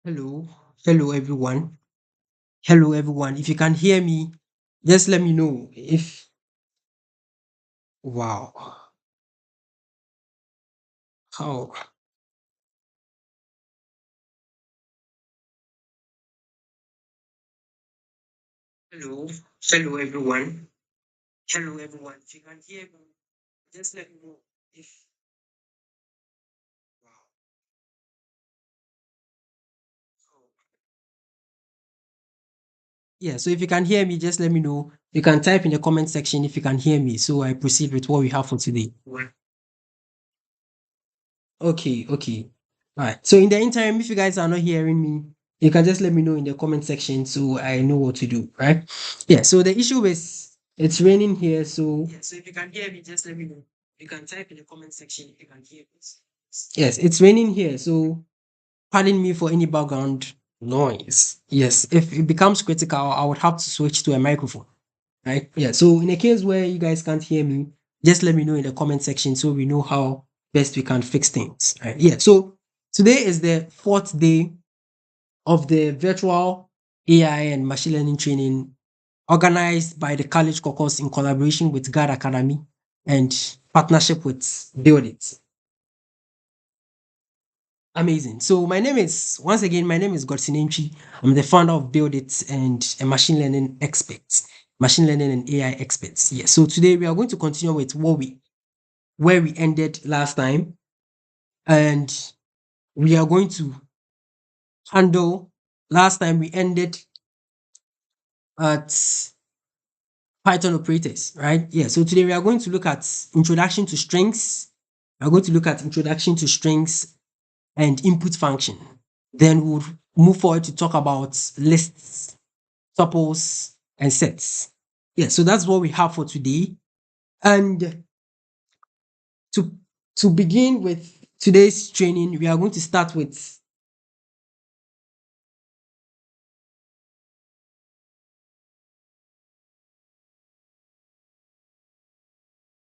Hello, hello everyone. Hello everyone. If you can hear me, just let me know. If wow, how hello, hello everyone. Hello everyone. If you can hear me, just let me know. If wow, how yeah. So if you can hear me, just let me know. You can type in the comment section if you can hear me. So I proceed with what we have for today. Okay, okay. All right. So in the interim, if you guys are not hearing me, you can just let me know in the comment section so I know what to do, right? Yeah. So the issue is it's raining here, so yeah. So if you can hear me, just let me know. You can type in the comment section if you can hear me. Yes, it's raining here, so pardon me for any background noise. Yes, if it becomes critical, I would have to switch to a microphone, right? Yeah. So in a case where you guys can't hear me, just let me know in the comment section so we know how best we can fix things. Right. Yeah. So today is the fourth day of the virtual AI and machine learning training organized by the College Caucus in collaboration with GAD Academy and partnership with Build It. Amazing. So my name is once again, my name is Godsinenchi. I'm the founder of Build It and a machine learning expert, machine learning and AI experts. Yes. So today we are going to continue with what we where we ended last time, and we are going to handle. Last time we ended at Python operators, right? Yeah. So today we are going to look at introduction to strings. We are going to look at introduction to strings and input function. Then we'll move forward to talk about lists, tuples, and sets. Yeah, so that's what we have for today. And to to begin with today's training, we are going to start with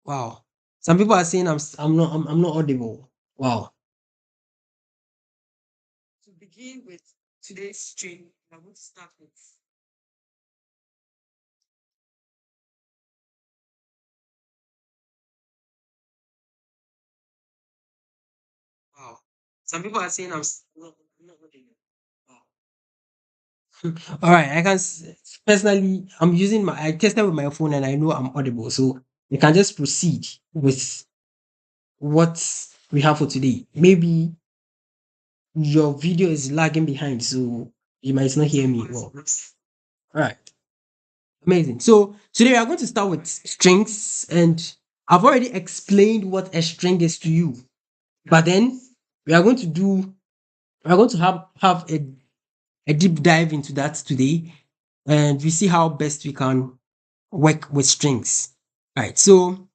wow. Some people are saying I'm not audible. Wow. To begin with today's training, we are going to start with wow. Some people are saying I'm not audible. Wow. All right, personally, I'm using I tested with my phone and I know I'm audible, so we can just proceed with what we have for today. Maybe your video is lagging behind, so you might not hear me well. All right, amazing. So today we are going to start with strings, and I've already explained what a string is to you, but then we are going to do we are going to have a deep dive into that today, and we see how best we can work with strings. Right. So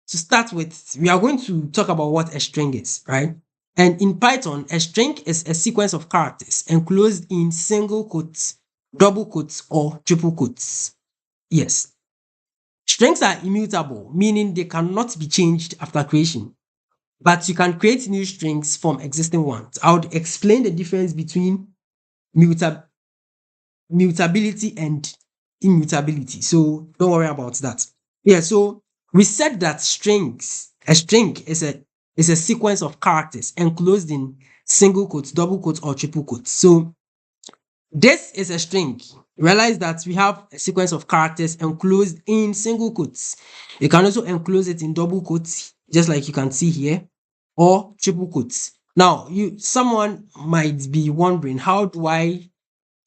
to start with, we are going to talk about what a string is, right? And in Python, a string is a sequence of characters enclosed in single quotes, double quotes, or triple quotes. Yes. Strings are immutable, meaning they cannot be changed after creation. But you can create new strings from existing ones. I would explain the difference between muta- mutability and immutability. So don't worry about that. Yeah, so we said that a string is a sequence of characters enclosed in single quotes, double quotes, or triple quotes. So this is a string. Realize that we have a sequence of characters enclosed in single quotes. You can also enclose it in double quotes, just like you can see here, or triple quotes. Now, you someone might be wondering, how do I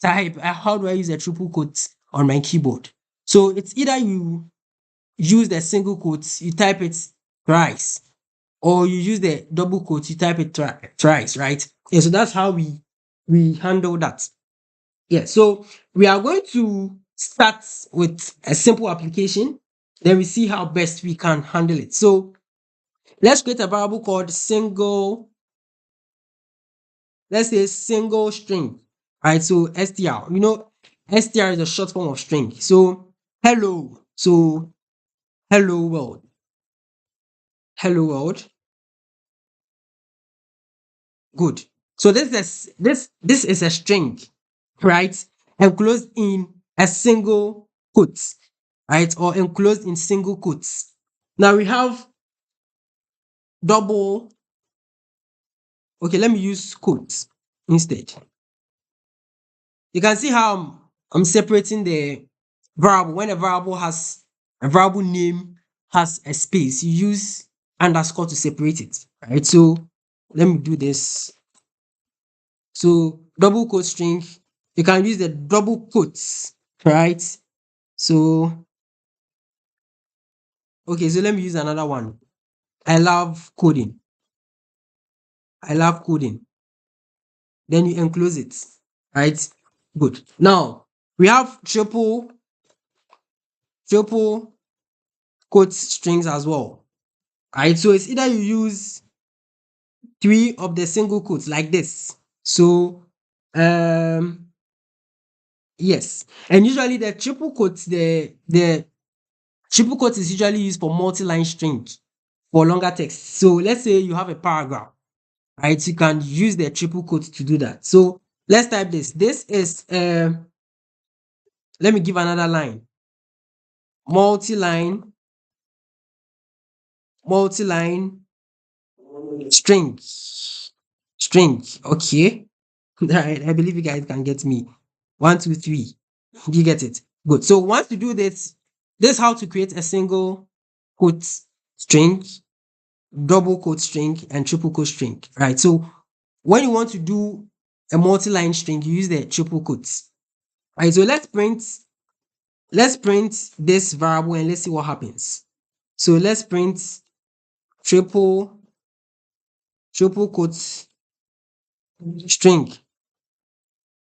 use a triple quote on my keyboard? So it's either you use the single quotes, you type it thrice, or you use the double quotes, you type it thrice, right? Yeah, so that's how we handle that. Yeah, so we are going to start with a simple application, then we see how best we can handle it. So let's create a variable called single, let's say single string, right? So str, str is a short form of string. So hello, so hello world, hello world, good. So this is a string, right? Enclosed in a single quote, right? Or enclosed in single quotes. Now we have double. Okay, let me use quotes instead. You can see how I'm separating the variable. When a variable has a variable name has a space, you use underscore to separate it, right? So let me do this. So double quote string, you can use the double quotes, right? So okay, so let me use another one. I love coding. I love coding. Then you enclose it, right? Good. Now we have triple quote strings as well, right? So it's either you use three of the single quotes like this. So yes, and usually the triple quotes, the triple quote is usually used for multi-line string for longer text. So let's say you have a paragraph, right? You can use the triple quote to do that. So let's type this. This is let me give another line. Multi-line, multi-line string. String. Okay. I believe you guys can get me. One, two, three. Do you get it? Good. So once you do this, this is how to create a single quote string, double quote string, and triple quote string. Right. So when you want to do a multi-line string, you use the triple quotes. Right. So let's print this variable and let's see what happens. So let's print triple triple quote string.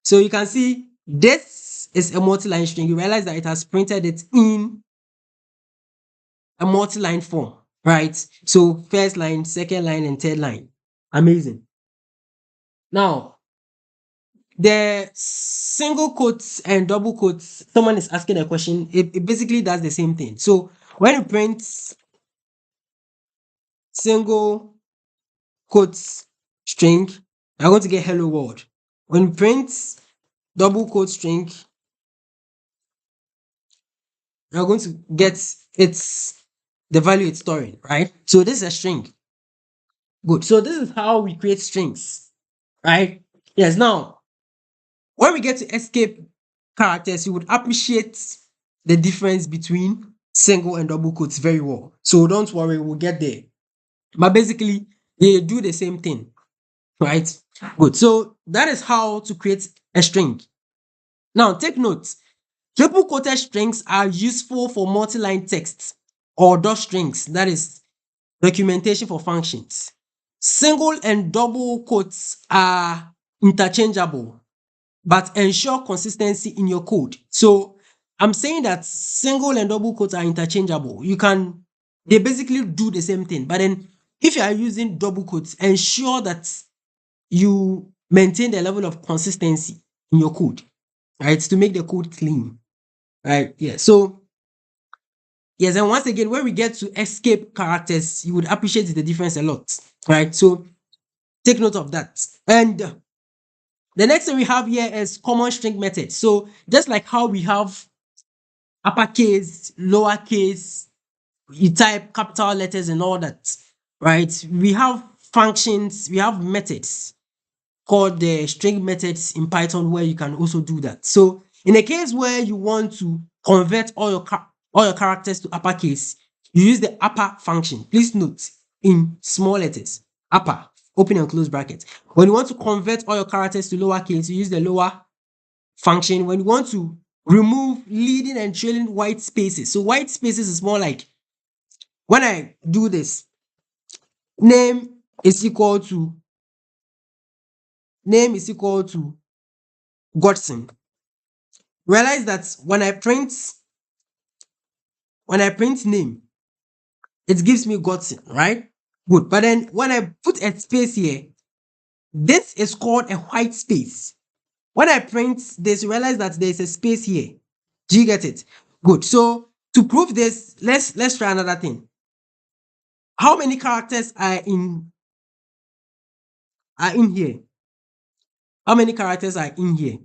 So you can see this is a multi-line string. You realize that it has printed it in a multi-line form, right? So first line, second line, and third line. Amazing. Now, the single quotes and double quotes, someone is asking a question, it basically does the same thing. So when you print single quotes string, you're going to get hello world. When you print double quote string, you're going to get its the value it's storing, right? So this is a string. Good. So this is how we create strings, right? Yes. Now, when we get to escape characters, you would appreciate the difference between single and double quotes very well. So don't worry, we'll get there. But basically, they do the same thing, right? Good. So that is how to create a string. Now, take note. Triple quoted strings are useful for multi-line text or dot strings, that is documentation for functions. Single and double quotes are interchangeable, but ensure consistency in your code. So I'm saying that single and double quotes are interchangeable. They basically do the same thing. But then if you are using double quotes, ensure that you maintain the level of consistency in your code, right? To make the code clean, right? Yeah. So yes, and once again, when we get to escape characters, you would appreciate the difference a lot, right? So take note of that. And the next thing we have here is common string method. So just like how we have uppercase, lowercase, you type capital letters and all that, right? We have functions, we have methods called the string methods in Python where you can also do that. So in a case where you want to convert all your characters to uppercase, you use the upper function. Please note in small letters, upper, open and close brackets. When you want to convert all your characters to lowercase, you use the lower function. When you want to remove leading and trailing white spaces, so white spaces is more like when I do this, name is equal to name is equal to Godson. Realize that when I print name, it gives me Godson, right? Good. But then when I put a space here, this is called a white space. When I print this, realize that there's a space here. Do you get it? Good. So to prove this, let's try another thing. How many characters are in here? How many characters are in here?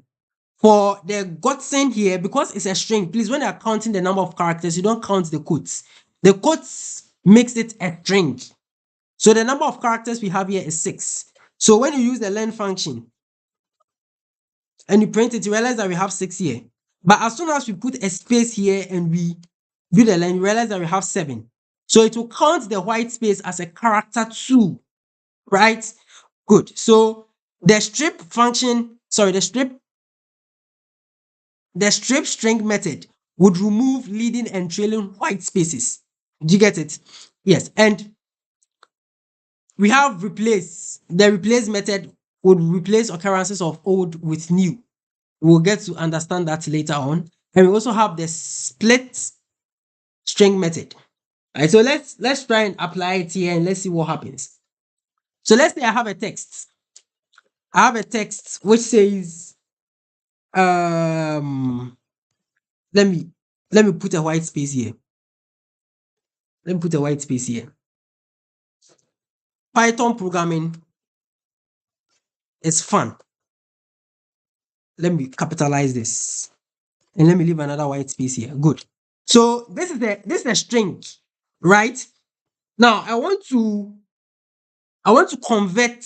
For the gotten here, because it's a string, please, when you're counting the number of characters, you don't count the quotes. The quotes makes it a string. So the number of characters we have here is 6. So when you use the len function and you print it, you realize that we have 6 here. But as soon as we put a space here and we do the len, you realize that we have 7. So it will count the white space as a character 2, right? Good. So the strip function, sorry, the strip string method would remove leading and trailing white spaces. Do you get it? Yes. And we have replace. The replace method would replace occurrences of old with new. We'll get to understand that later on. And we also have the split string method. All right, so let's try and apply it here and let's see what happens. So let's say I have a text. I have a text which says let me put a white space here. Let me put a white space here. Python programming is fun. Let me capitalize this. And let me leave another white space here. Good. So this is a string, right? Now I want to convert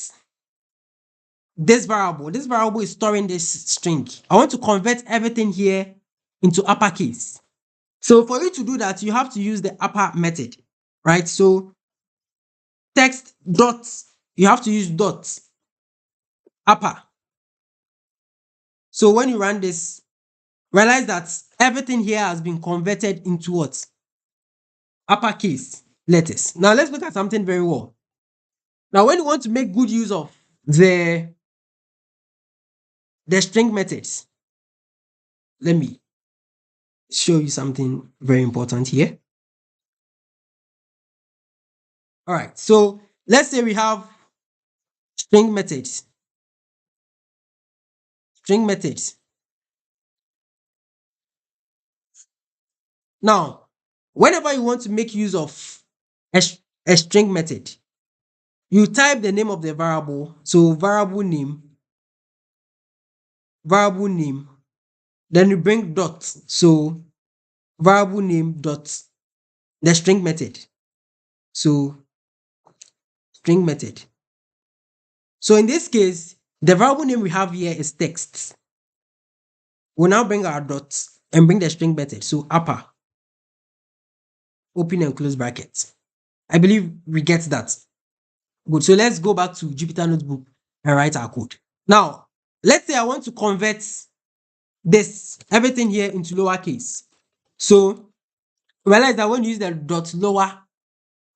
this variable. This variable is storing this string. I want to convert everything here into uppercase. So for you to do that, you have to use the upper method, right? So text dot, you have to use dot upper. So when you run this, realize that everything here has been converted into what? Uppercase letters. Now let's look at something very well. Now when you want to make good use of the string methods, let me show you something very important here. All right, so let's say we have string methods. String methods. Now, whenever you want to make use of a string method, you type the name of the variable. So variable name, then you bring dot. So variable name dot the string method. So string method. So in this case, the variable name we have here is text. We'll now bring our dots and bring the string method. So upper, open and close brackets. I believe we get that. Good. So let's go back to Jupyter Notebook and write our code. Now, let's say I want to convert this, everything here into lowercase. So realize that when you use the dot lower,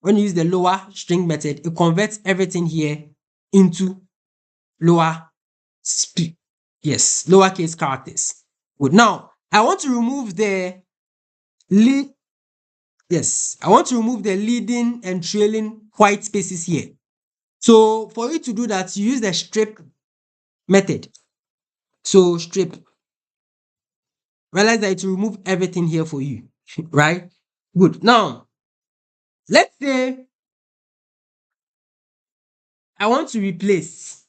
when you use the lower string method, it converts everything here into lowercase characters. Good. Now, I want to remove the leading and trailing white spaces here. So for you to do that, you use the strip method. So strip. Realize that it will remove everything here for you, right? Good. Now, let's say I want to replace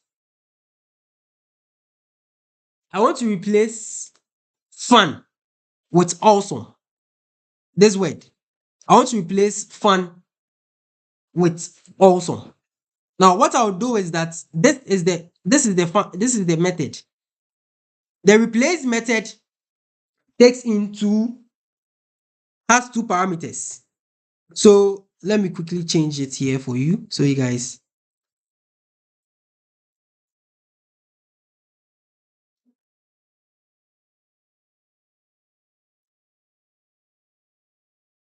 fun with awesome. This word. I want to replace fun with awesome. Now, what I'll do is that this is the method. The replace method has 2 parameters. So let me quickly change it here for you, so you guys.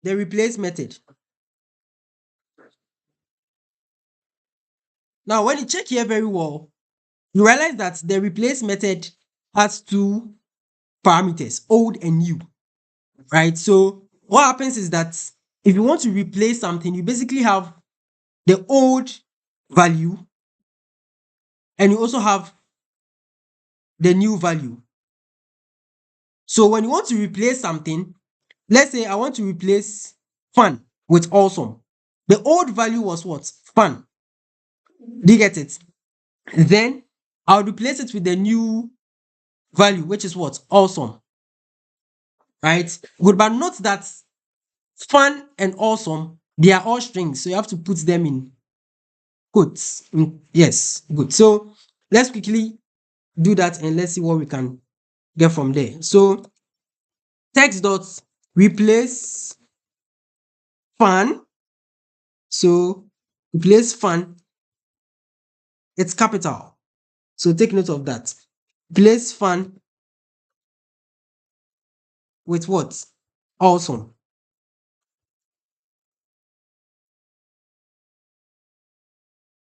The replace method. Now, when you check here very well, you realize that the replace method has 2 parameters, old and new, right? So what happens is that if you want to replace something, you basically have the old value and you also have the new value. So when you want to replace something, let's say I want to replace fun with awesome. The old value was what? Fun. Do you get it? Then I'll replace it with the new value, which is what? Awesome, right? Good, but note that fun and awesome, they are all strings, so you have to put them in quotes. Yes, good. So let's quickly do that and let's see what we can get from there. So text dot replace fun. So replace fun, it's capital. So take note of that. Replace fun with what? Awesome.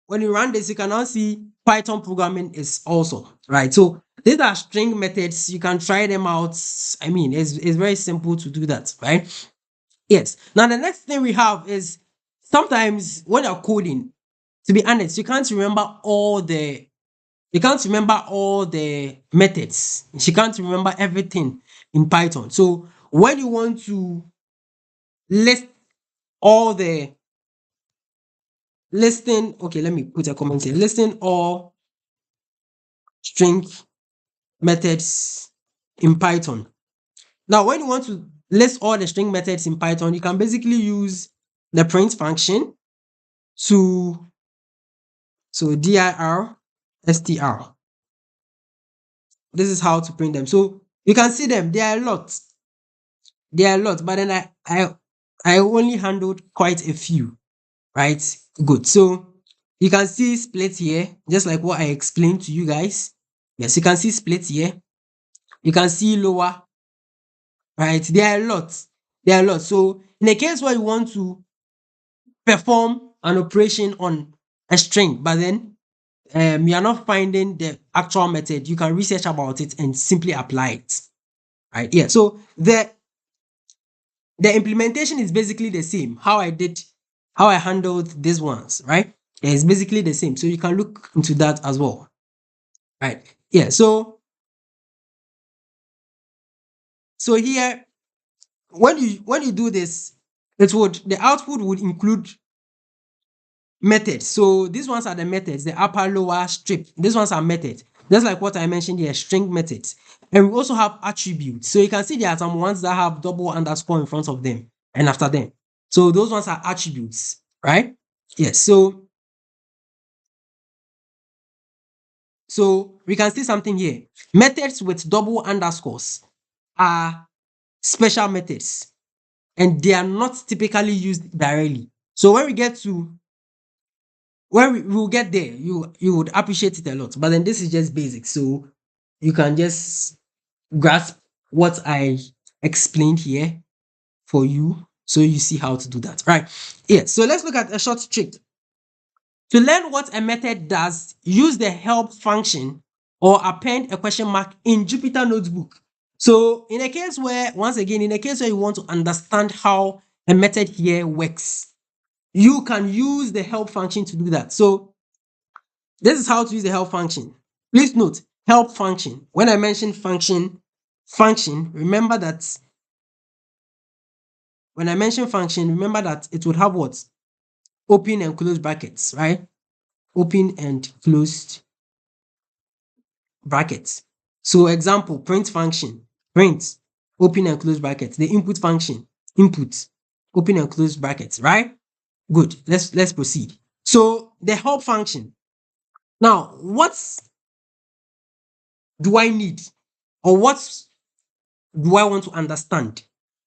When you run this, you can now see Python programming is awesome, right? So these are string methods. You can try them out. I mean, it's very simple to do that, right? Yes. Now the next thing we have is sometimes when you're coding, to be honest, you can't remember all the methods. You can't remember everything in Python. So when you want to list all the listing, okay, let me put a comment here. Listing all string methods in Python. Now, when you want to list all the string methods in Python, you can basically use the print function to dir str. This is how to print them. So you can see them. There are a lot. There are a lot, but then I only handled quite a few. Right? Good. So you can see split here, just like what I explained to you guys. Yes, you can see split here. You can see lower, right? There are a lot. There are a lot. So in a case where you want to perform an operation on a string, but then you are not finding the actual method, you can research about it and simply apply it. Right? Yeah. So the implementation is basically the same. How I handled these ones, right? Yeah, it's basically the same. So you can look into that as well. Right. Yeah. So here, when you do this, the output would include methods. So these ones are the methods, the upper, lower, strip. These ones are methods. Just like what I mentioned here, string methods. And we also have attributes. So you can see there are some ones that have double underscore in front of them and after them. So those ones are attributes, right? Yes. So we can see something here. Methods with double underscores are special methods and they are not typically used directly. So when we will get there, you would appreciate it a lot. But then this is just basic. So you can just grasp what I explained here for you. So you see how to do that. Right. Yeah. So let's look at a short trick. To learn what a method does, use the help function or append a question mark in Jupyter Notebook. So in a case where, once again, in a case where you want to understand how a method here works, you can use the help function to do that. So this is how to use the help function. Please note, help function. When I mention function, remember that when I mention function, remember that it would have what? Open and close brackets, right? Open and closed brackets. So example, print function, print, open and close brackets. The input function, input, open and close brackets, right? Good. Let's proceed. So the help function. Now, what do I need? Or what do I want to understand?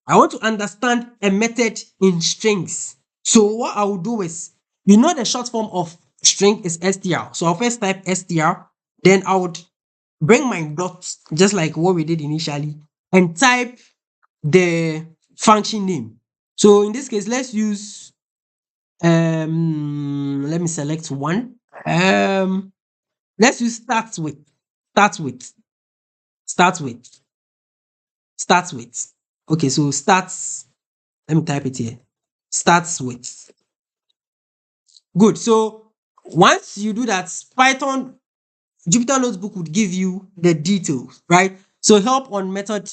I want to understand a method in strings. So what I will do is, the short form of string is str. So I'll first type str, then I would bring my dots, just like what we did initially, and type the function name. So in this case, let's use let me select one. Let's use start with start with start with. Okay, so starts. Let me type it here. Starts with. Good. So once you do that, Python Jupyter Notebook would give you the details, right? So help on method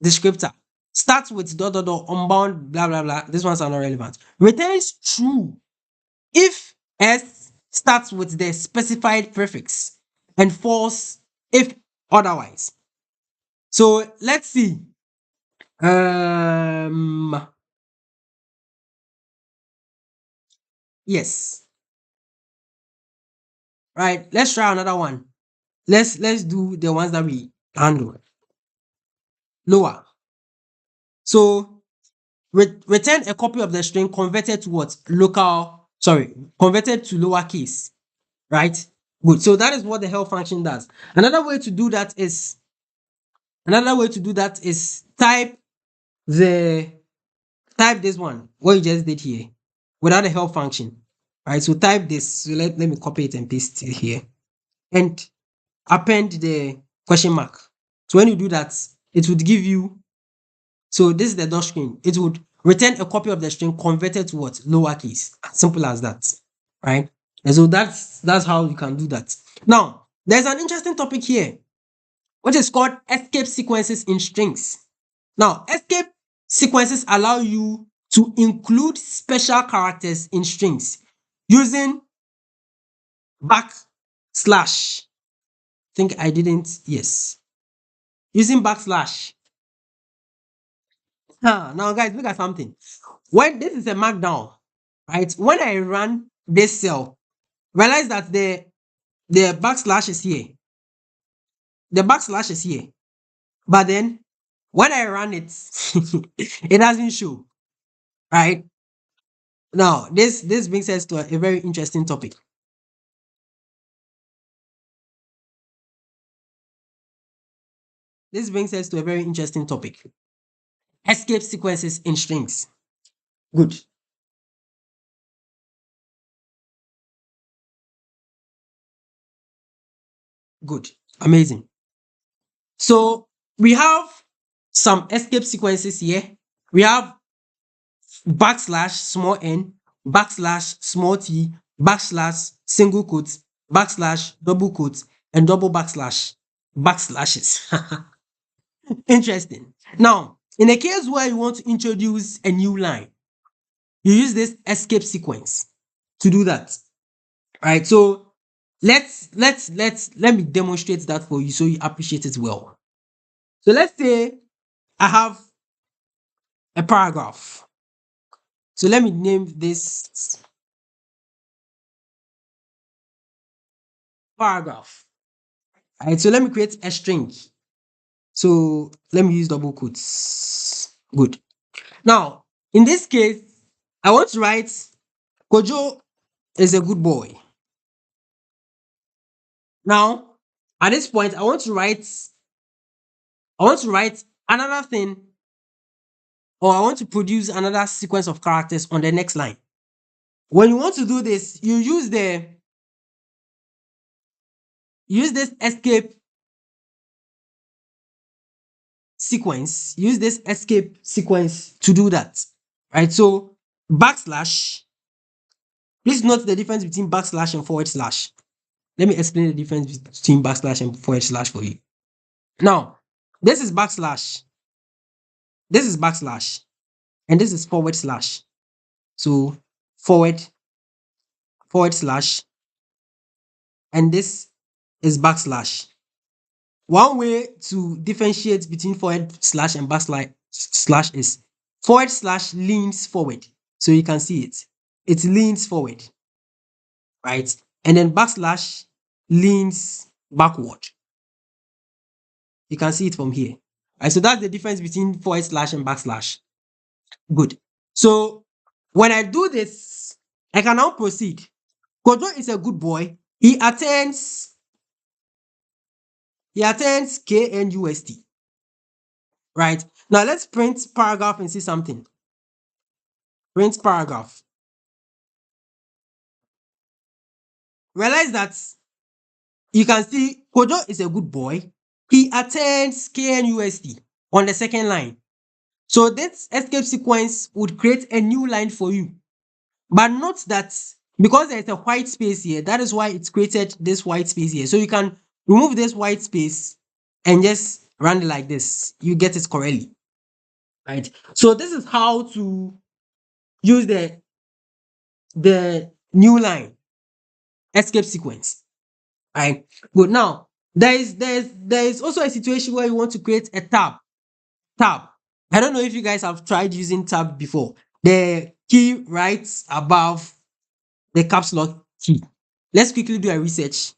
descriptor. Starts with dot dot dot unbound blah blah blah. These ones are not relevant. Returns true if S starts with the specified prefix. and false if otherwise. So let's see. Um, yes, right. Let's try another one. Let's do the ones that we handle. Lower. So return a copy of the string converted to what? Local, sorry, converted to lowercase, right? Good. So that is what the help function does. Another way to do that is the type this one, what you just did here, without a help function. Right. So type this. So let me copy it and paste it here. And append the question mark. So when you do that, it would give you, so this is the dot string. It would return a copy of the string converted to what? Lowercase. Simple as that. Right? And so that's how you can do that. Now, there's an interesting topic here, which is called escape sequences in strings. Now, escape sequences allow you to include special characters in strings using backslash. Think I didn't, yes. Using backslash. Now, guys, look at something. When this is a markdown, right? When I run this cell, realize that the backslash is here. The backslash is here. But then when I run it, it doesn't show. Right? Now, this brings us to a very interesting topic. This brings us to a very interesting topic. Escape sequences in strings. Good. Good. Amazing. So we have some escape sequences here. We have backslash small n, backslash small t, backslash single quotes, backslash double quotes, and double backslashes. Interesting. Now, in a case where you want to introduce a new line, you use this escape sequence to do that. Right? So let me demonstrate that for you so you appreciate it well. So let's say I have a paragraph. So let me name this paragraph. Right? So let me create a string. So let me use double quotes. Good. Now, in this case, I want to write Kojo is a good boy. Now, at this point, I want to write another thing, or I want to produce another sequence of characters on the next line. When you want to do this, you use this escape sequence to do that. Right? So backslash, please note the difference between backslash and forward slash. Let me explain the difference between backslash and forward slash for you. Now, this is backslash, this is backslash, and this is forward slash. So forward, forward slash, and this is backslash. One way to differentiate between forward slash and backslash slash is forward slash leans forward. So you can see it. It leans forward, right? And then backslash leans backward. You can see it from here. Right? So that's the difference between forward slash and backslash. Good. So when I do this, I can now proceed. Kojo is a good boy. He attends KNUST. Right? Now let's print paragraph and see something. Print paragraph. Realize that you can see Kojo is a good boy. He attends KNUST on the second line. So this escape sequence would create a new line for you. But note that because there's a white space here, that is why it's created this white space here. So you can remove this white space and just run it like this. You get it correctly. Right? So this is how to use the new line escape sequence. Right. Good. Now there is also a situation where you want to create a tab. Tab. I don't know if you guys have tried using tab before. The key right above the caps lock key. Let's quickly do a research.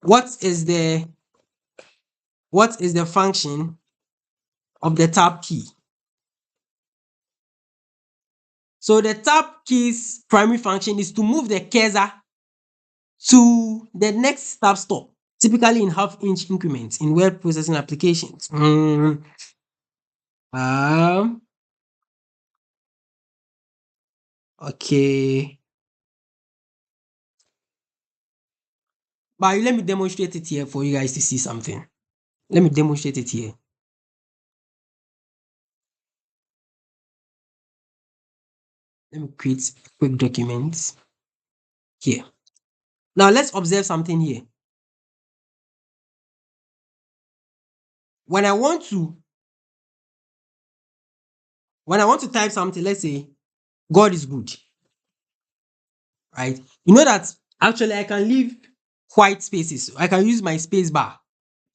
What is the function of the tab key? So the tab key's primary function is to move the cursor to the next tab stop, typically in half-inch increments in word processing applications. Um, okay. But let me demonstrate it here for you guys to see something. Let me demonstrate it here. Let me create a quick document here. Now let's observe something here. When I want to type something, let's say God is good, right? You know that actually I can leave white spaces. I can use my space bar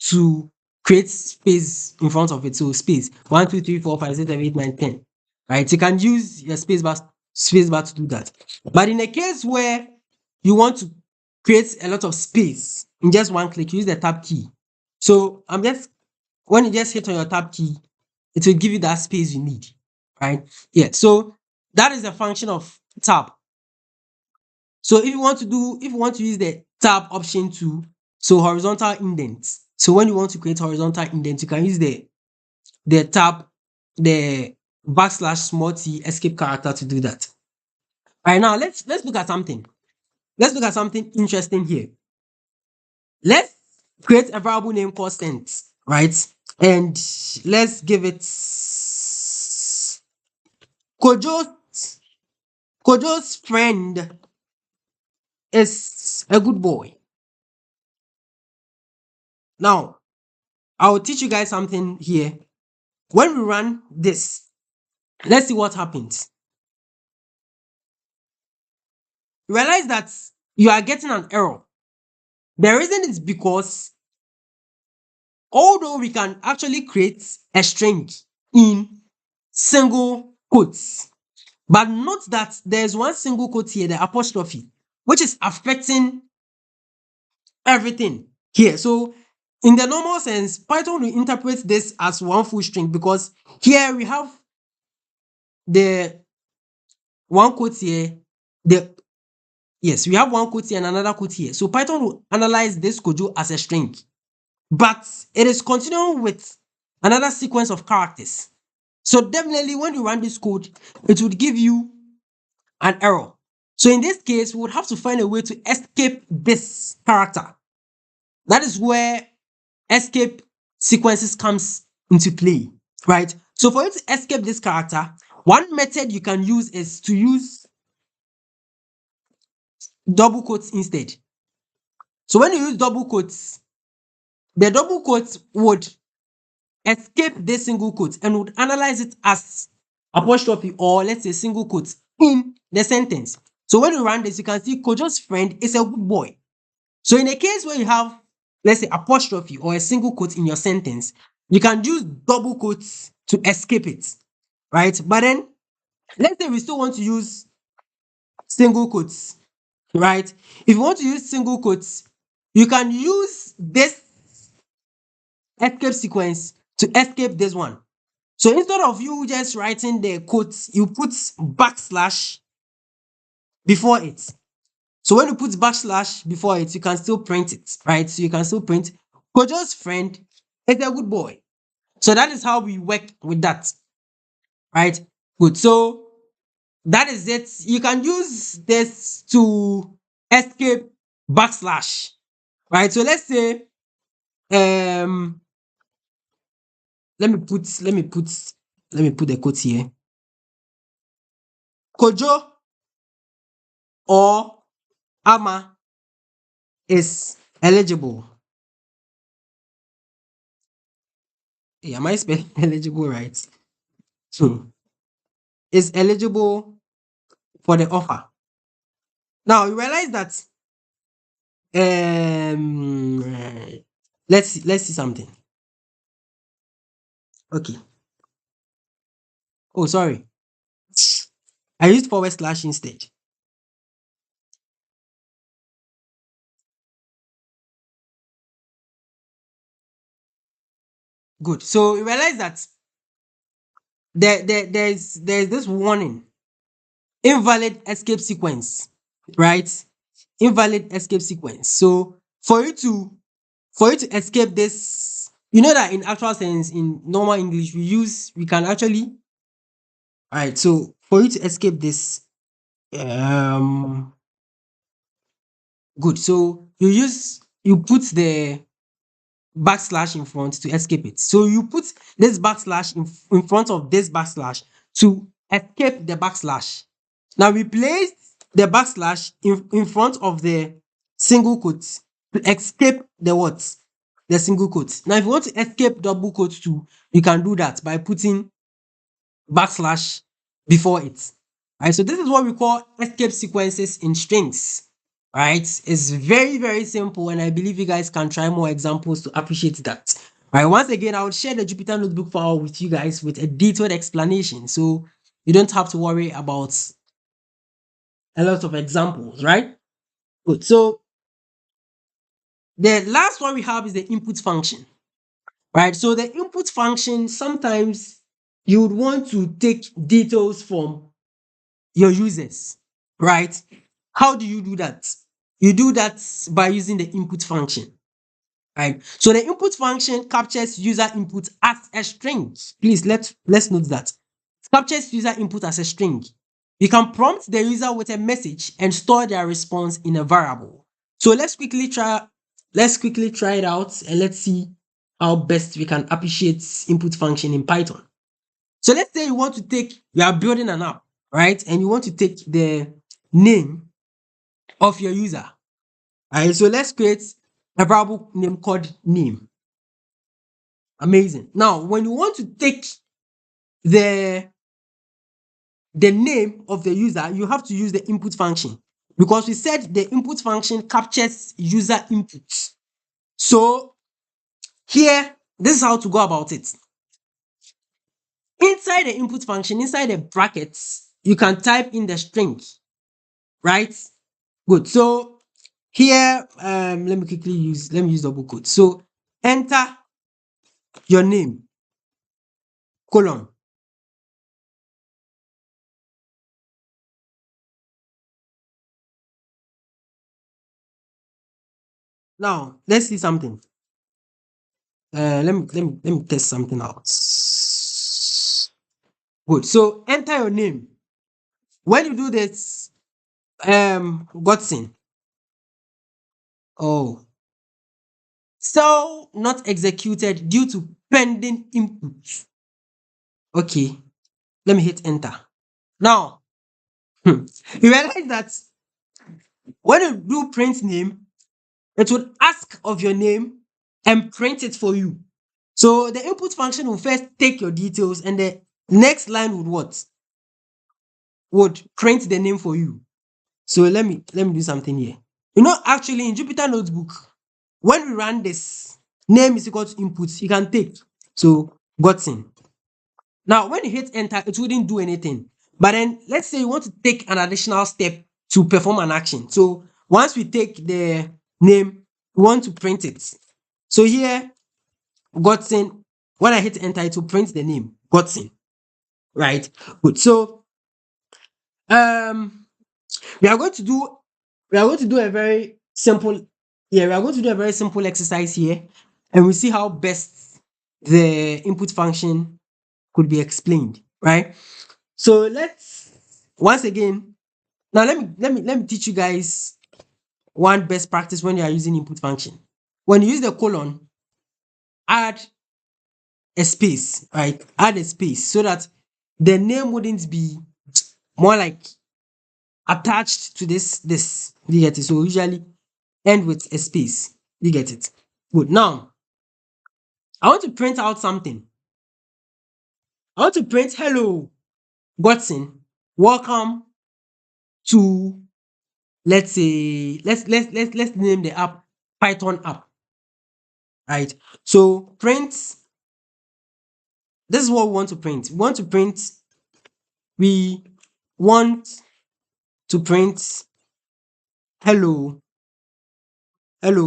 to create space in front of it. So space 1, 2, 3, 4, 5, 6, 7, 8, 9, 10. Right? You can use your space bar to do that. But in a case where you want to create a lot of space in just one click, use the tab key. So I'm just when you just hit on your tab key, it will give you that space you need. Right? Yeah. So that is the function of tab. So if you want to use the tab option to so horizontal indents. So when you want to create horizontal indents, you can use the tab, the backslash small t escape character to do that. All right, now let's look at something. Let's look at something interesting here. Let's create a variable name called sent, right? And let's give it Kojo's friend is a good boy. Now, I'll teach you guys something here. When we run this, let's see what happens. Realize that you are getting an error. The reason is because although we can actually create a string in single quotes, but note that there's one single quote here, the apostrophe, which is affecting everything here. So in the normal sense, Python will interpret this as one full string because here we have the one quote here, the yes, we have one quote here and another quote here. So Python will analyze this kojo as a string, but it is continuing with another sequence of characters. So definitely when you run this code, it would give you an error. So in this case, we would have to find a way to escape this character. That is where escape sequences comes into play, right? So for you to escape this character, one method you can use is to use double quotes instead. So when you use double quotes, the double quotes would escape this single quote and would analyze it as apostrophe or let's say single quotes in the sentence. So when you run this, you can see Kojo's friend is a good boy. So in a case where you have, let's say, apostrophe or a single quote in your sentence, you can use double quotes to escape it, right? But then, let's say we still want to use single quotes, right? If you want to use single quotes, you can use this escape sequence to escape this one. So instead of you just writing the quotes, you put backslash before it. So when you put backslash before it, you can still print it, right? So you can still print Kojo's friend is a good boy. So that is how we work with that, right? Good. So that is it. You can use this to escape backslash, right? So let's say, um, let me put, let me put, let me put the quote here. Kojo or Ama is eligible. Hey, am I spelling eligible right? So is eligible for the offer. Now you realize that Um, let's see something. Okay. Oh, sorry. I used forward slash instead. Good. So you realize that there's this warning: invalid escape sequence, right? Invalid escape sequence. So for you to escape this, you know that in actual sense, in normal English, we can actually, all right. So for you to escape this, um, good. So you put the backslash in front to escape it. So you put this backslash in front of this backslash to escape the backslash. Now we place the backslash in front of the single quote to escape the what? The single quote. Now if you want to escape double quote too, you can do that by putting backslash before it. Right. So this is what we call escape sequences in strings. Right. It's very, very simple, and I believe you guys can try more examples to appreciate that. Right. Once again, I will share the Jupyter notebook file with you guys with a detailed explanation. So you don't have to worry about a lot of examples, right? Good. So the last one we have is the input function. Right. So the input function, sometimes you would want to take details from your users, right? How do you do that? You do that by using the input function, right? So the input function captures user input as a string. Please let's note that. It captures user input as a string. You can prompt the user with a message and store their response in a variable. So let's quickly try it out, and let's see how best we can appreciate input function in Python. So let's say you are building an app, right? And you want to take the name of your user. Right. So let's create a variable name called name. Amazing. Now, when you want to take the the name of the user, you have to use the input function, because we said the input function captures user input. So here, this is how to go about it. Inside the input function, inside the brackets, you can type in the string, right? Good. So here, let me use double quote. So enter your name, colon. Now let's see something. Let me test something out. Good. So enter your name. When you do this, Godson. Oh, so not executed due to pending input. Okay, let me hit enter. Now, you realize that when you do print name, it would ask of your name and print it for you. So the input function will first take your details, and the next line would what? Would print the name for you. So let me do something here. Actually in Jupyter Notebook, when we run this, name is equal to input, you can take. So gotten. Now when you hit enter, it wouldn't do anything. But then let's say you want to take an additional step to perform an action. So once we take the name, we want to print it. So here, gotten, when I hit enter, it will print the name, gotten. Right? Good. So um we are going to do we are going to do a very simple yeah, we are going to do a very simple exercise here, and we see how best the input function could be explained, right? So let's once again, now let me teach you guys one best practice when you are using input function. When you use the colon, add a space, right? Add a space so that the name wouldn't be more like attached to this. You get it? So usually end with a space. You get it? Good. Now I want to print out something. I want to print hello, Watson. Welcome to let's say let's name the app Python app, right? So print, this is what we want to print. We want to print hello,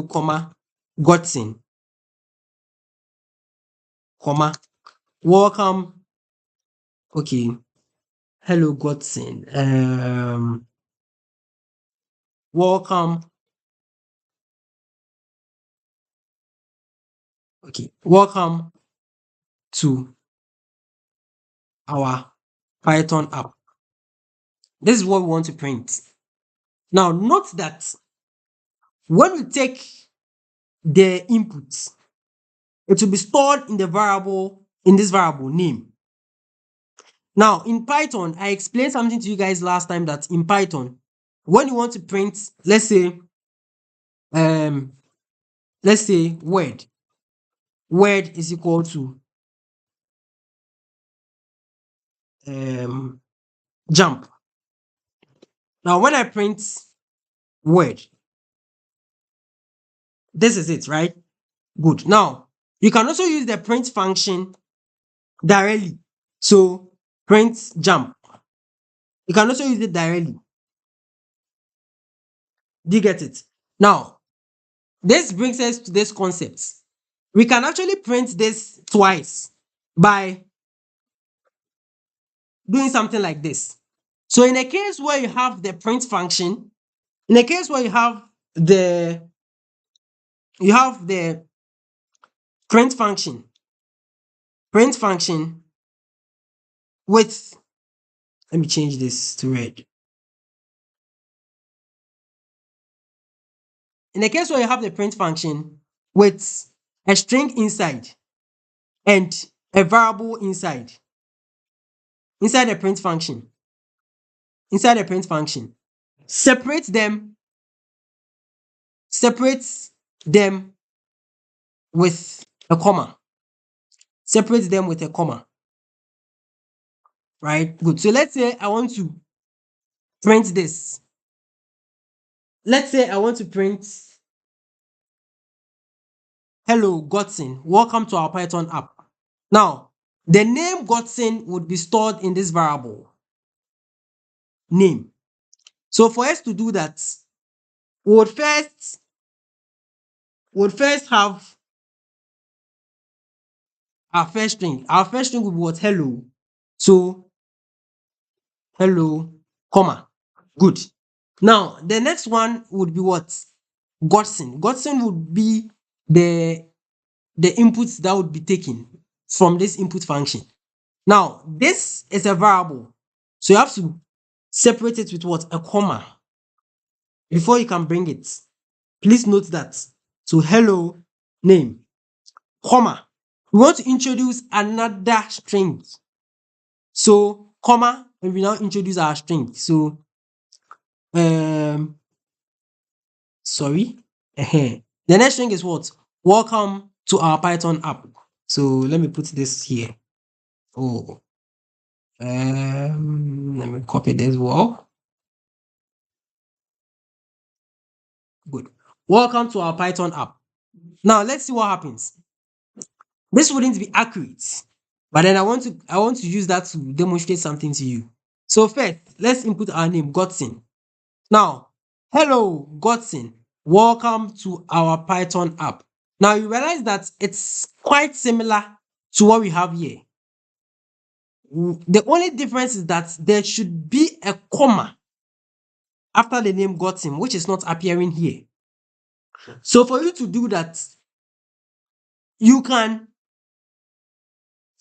comma, Godson, comma, welcome. Okay, hello Godson. Welcome. Okay, welcome to our Python app. This is what we want to print. Now, note that when we take the inputs, it will be stored in the variable, in this variable name. Now, in Python, I explained something to you guys last time that in Python, when you want to print, um, let's say word is equal to jump. Now, when I print word, this is it, right? Good. Now, you can also use the print function directly. So, print jump. You can also use it directly. Do you get it? Now, this brings us to this concept. We can actually print this twice by doing something like this. So in a case where you have the print function, in a case where the you have the print function, print function with, let me change this to red. In a case where you have the print function with a string inside and a variable inside the print function, separate them, separate them with a comma. Separate them with a comma. Right? Good. So let's say I want to print this. Let's say I want to print hello Godson. Welcome to our Python app. Now, the name Godson would be stored in this variable name. So for us to do that, we would first have our first string. Our first string would be what? Hello. So hello, comma. Good. Now, the next one would be what? Godson. Godson would be the inputs that would be taken from this input function. Now, this is a variable. So you have to separate it with what? A comma before you can bring it. Please note that. So hello name, comma. We want to introduce another string. So comma, and we now introduce our string. So sorry. The next string is what? Welcome to our Python app. So let me put this here. Oh, let me copy this wall. Good. Welcome to our Python app. Now let's see what happens. This wouldn't be accurate, but then I want to use that to demonstrate something to you. So first, let's input our name, Godson. Now, hello, Godson. Welcome to our Python app. Now you realize that it's quite similar to what we have here. The only difference is that there should be a comma after the name Godson, which is not appearing here. So for you to do that, you can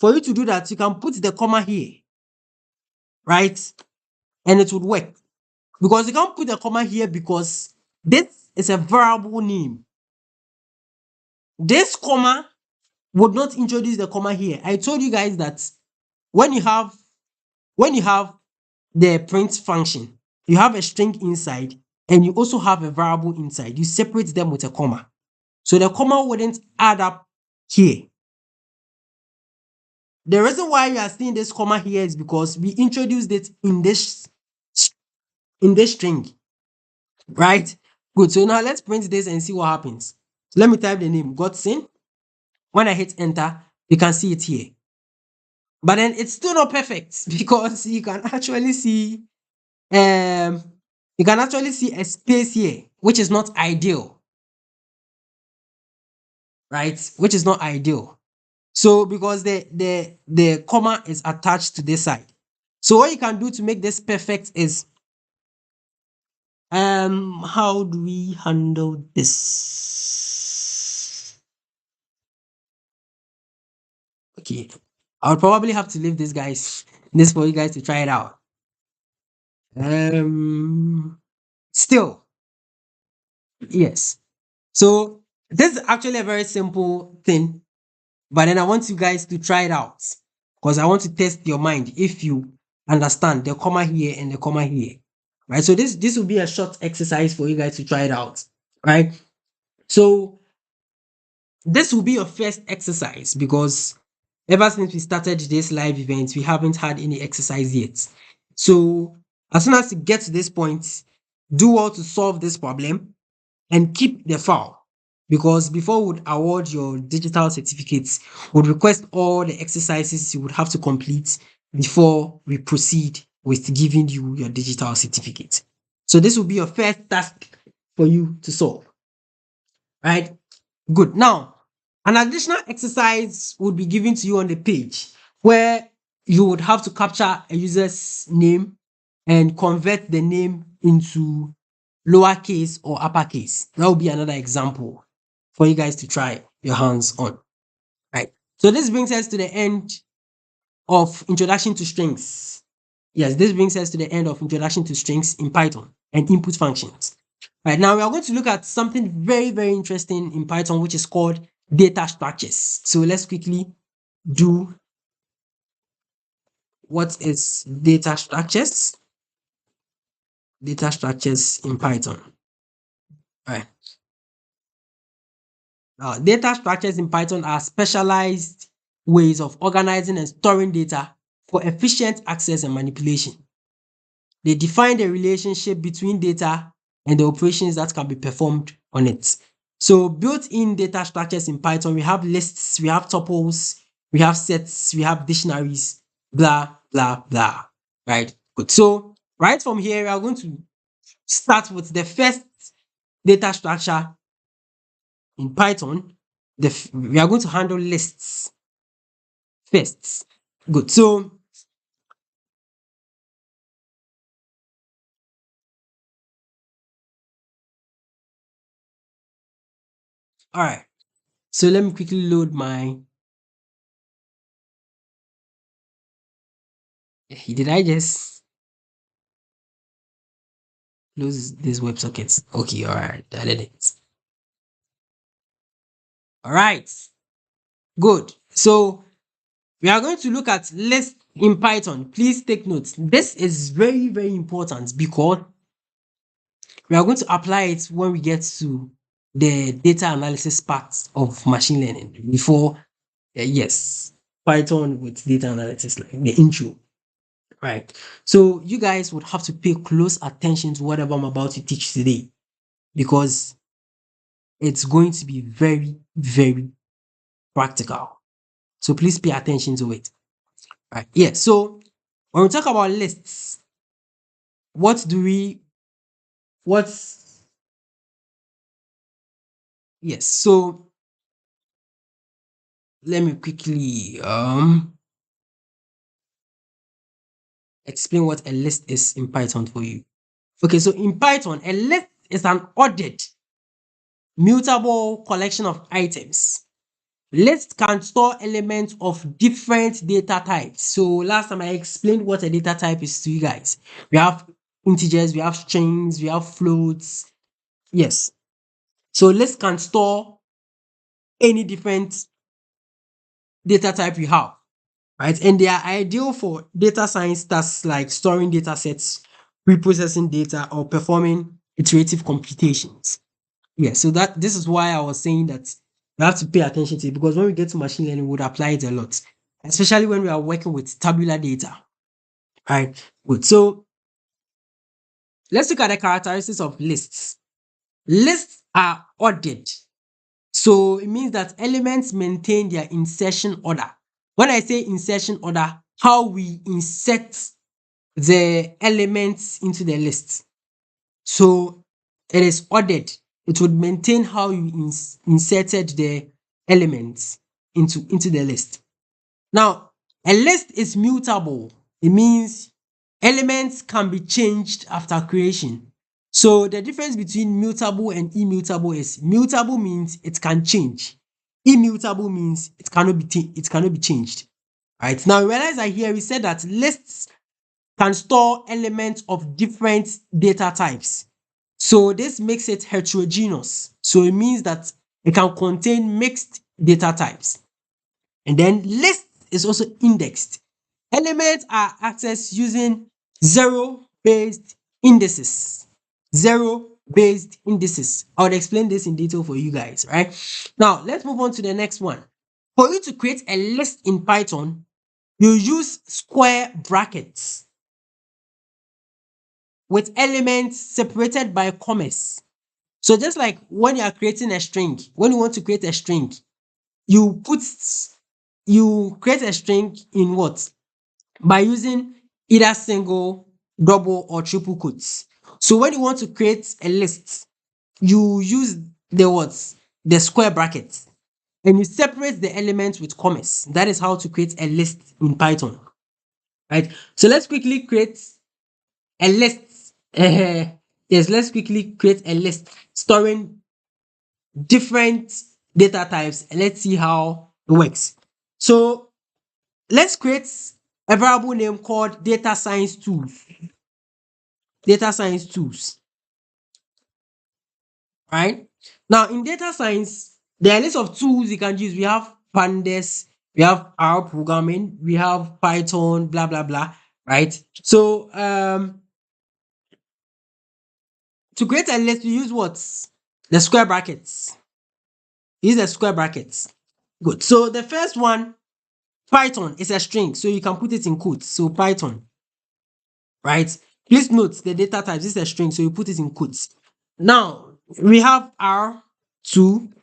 you can put the comma here, right? And it would work. Because you can't put a comma here because this is a variable name. This comma would not introduce the comma here. I told you guys that when you have the print function, you have a string inside and you also have a variable inside. You separate them with a comma. So the comma wouldn't add up here. The reason why you are seeing this comma here is because we introduced it in this string. right? Good. So now let's print this and see what happens. Let me type the name Godson. When I hit enter, you can see it here. But then it's still not perfect because um you can actually see a space here, which is not ideal, right? Which is not ideal. So because the comma is attached to this side. So what you can do to make this perfect is how do we handle this? Okay. I'll probably have to leave this for you guys to try it out. Still, yes. So this is actually a very simple thing, but then I want you guys to try it out because I want to test your mind if you understand the comma here and the comma here. Right. So this will be a short exercise for you guys to try it out. Right. So this will be your first exercise because ever since we started this live event, we haven't had any exercise yet. So as soon as you get to this point, do well to solve this problem and keep the file because before we would award your digital certificates, we would request all the exercises you would have to complete before we proceed with giving you your digital certificate. So this will be your first task for you to solve, right? Good. Now, an additional exercise would be given to you on the page where you would have to capture a user's name and convert the name into lowercase or uppercase. That will be another example for you guys to try your hands on. Right. So this brings us to the end of introduction to strings. Yes, this brings us to the end of introduction to strings in Python and input functions. Right now, we are going to look at something very, very interesting in Python, which is called data structures. So let's quickly do what is data structures. Data structures in Python. Right. Now, data structures in Python are specialized ways of organizing and storing data for efficient access and manipulation. They define the relationship between data and the operations that can be performed on it. So built-in data structures in Python, we have lists, we have tuples, we have sets, we have dictionaries, blah, blah, blah. Right? Good. So right from here, we are going to start with the first data structure in Python. We are going to handle lists first. Good. So, all right. So let me quickly load my. Did I just close this WebSockets? Okay. All right. I did it. All right. Good. So we are going to look at lists in Python. Please take notes. This is very, very important because we are going to apply it when we get to the data analysis part of machine learning. Before, yes, Python with data analysis, like the intro, right? So you guys would have to pay close attention to whatever I'm about to teach today because it's going to be very, very practical. So please pay attention to it. Right. Yeah. So when we talk about lists, what do we what's yes. So let me quickly explain what a list is in Python for you. Okay, so in Python, a list is an ordered, mutable collection of items. Lists can store elements of different data types. So last time I explained what a data type is to you guys. We have integers, we have strings, we have floats. Yes. So lists can store any different data type you have, right? And they are ideal for data science tasks like storing data sets, reprocessing data, or performing iterative computations. Yeah, so that this is why I was saying that you have to pay attention to it because when we get to machine learning, we would apply it a lot, especially when we are working with tabular data. Right. Good. So Let's look at the characteristics of lists. Lists are ordered. So it means that elements maintain their insertion order. When I say insertion order, how we insert the elements into the list. So it is ordered. It would maintain how you inserted the elements into the list. Now, a list is mutable. It means elements can be changed after creation. So the difference between mutable and immutable is mutable means it can change. Immutable means it cannot be changed. Right? Now realize that here we said that lists can store elements of different data types. So this makes it heterogeneous. So it means that it can contain mixed data types. And then list is also indexed. Elements are accessed using zero-based indices. Zero-based indices. I would explain this in detail for you guys, right? Now, let's move on to the next one. For you to create a list in Python, you use square brackets with elements separated by commas. So just like when you are creating a string, when you want to create a string, you put you create a string in what? By using either single, double, or triple quotes. So when you want to create a list, you use the what? The square brackets. And you separate the elements with commas. That is how to create a list in Python. Right? So let's quickly create a list. Yes, let's quickly create a list storing different data types and let's see how it works. So let's create a variable name called data science tools. Data science tools, right? Now in data science, there are a list of tools you can use. We have pandas, we have R programming, we have Python, blah blah blah, right? So to create a list, we use what? The square brackets. Use the square brackets. Good. So the first one, Python, is a string, so you can put it in quotes. So Python, right? Please note the data type. This is a string, so you put it in quotes. Now we have R2,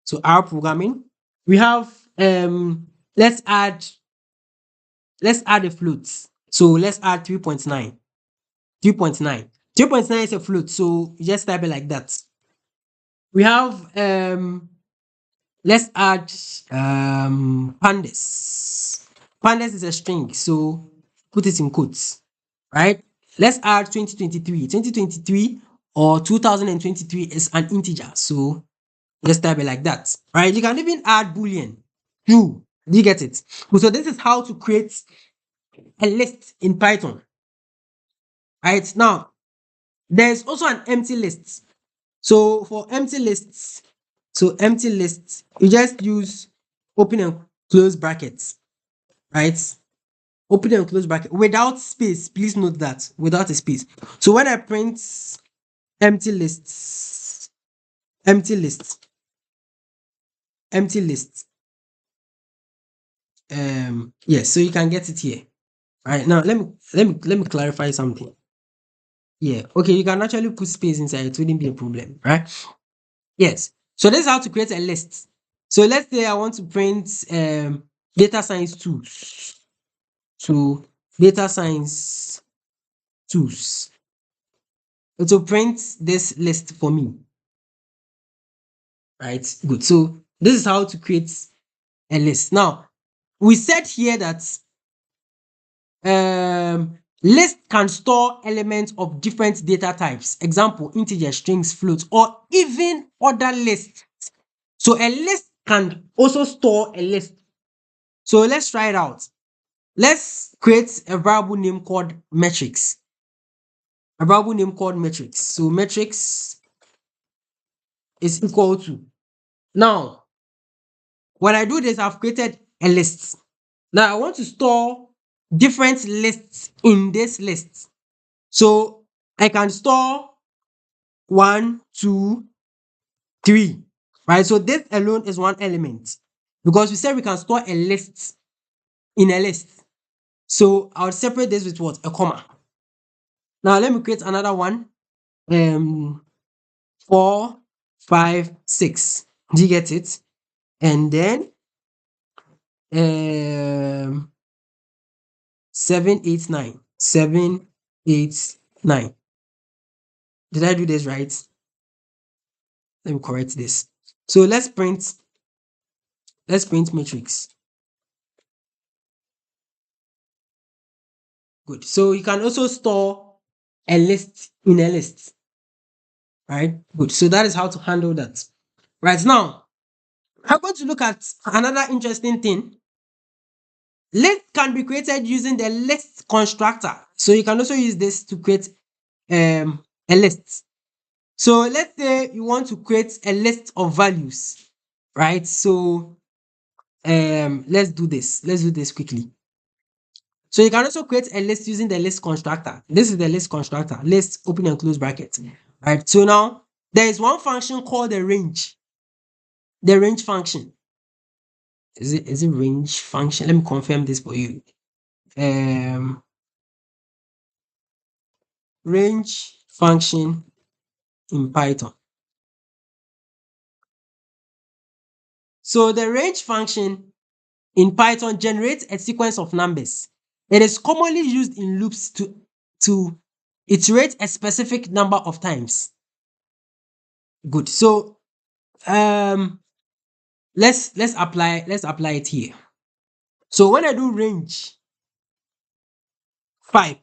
so R programming. We have let's add a float. So let's add 3.9. 3.9. 3.9 is a float, so you just type it like that. We have let's add pandas. Pandas is a string, so put it in quotes, right? Let's add 2023. 2023 or 2023 is an integer, so let's type it like that, right? You can even add boolean. True. Do you get it? So this is how to create a list in Python. Right now, there's also an empty list. So for empty lists, you just use open and close brackets, right? Open and close bracket without space. Please note that without a space. So when I print empty lists, empty lists, empty lists, yes, so you can get it here. All right, now let me clarify something. Yeah, okay, you can actually put space inside, it wouldn't be a problem, right? Yes. So this is how to create a list. So let's say I want to print data science tools. So data science tools. It will print this list for me. Right? Good. So this is how to create a list. Now, we said here that list can store elements of different data types. Example, integer, strings, floats, or even other lists. So a list can also store a list. So let's try it out. Let's create a variable name called metrics. A variable name called metrics. So metrics is equal to. Now, when I do this, I've created a list. Now I want to store different lists in this list. So I can store 1, 2, 3. Right? So this alone is one element. Because we said we can store a list in a list. So I'll separate this with what? A comma. Now let me create another one. um 4, 5, 6. Do you get it? And then um 7, 8, 9. 7, 8, 9. Did I do this right? Let me correct this. So let's print matrix. Good. So you can also store a list in a list, right? Good. So that is how to handle that. Right now, I'm going to look at another interesting thing. List can be created using the list constructor. So you can also use this to create a list. So let's say you want to create a list of values, right? So let's do this. Let's do this quickly. So you can also create a list using the list constructor. This is the list constructor. List open and close bracket. Right. So now there is one function called the range. The range function. Is it range function? Let me confirm this for you. Um Range function in Python. So the range function in Python generates a sequence of numbers. It is commonly used in loops to iterate a specific number of times. Good. So um let's apply it here. So when I do range 5,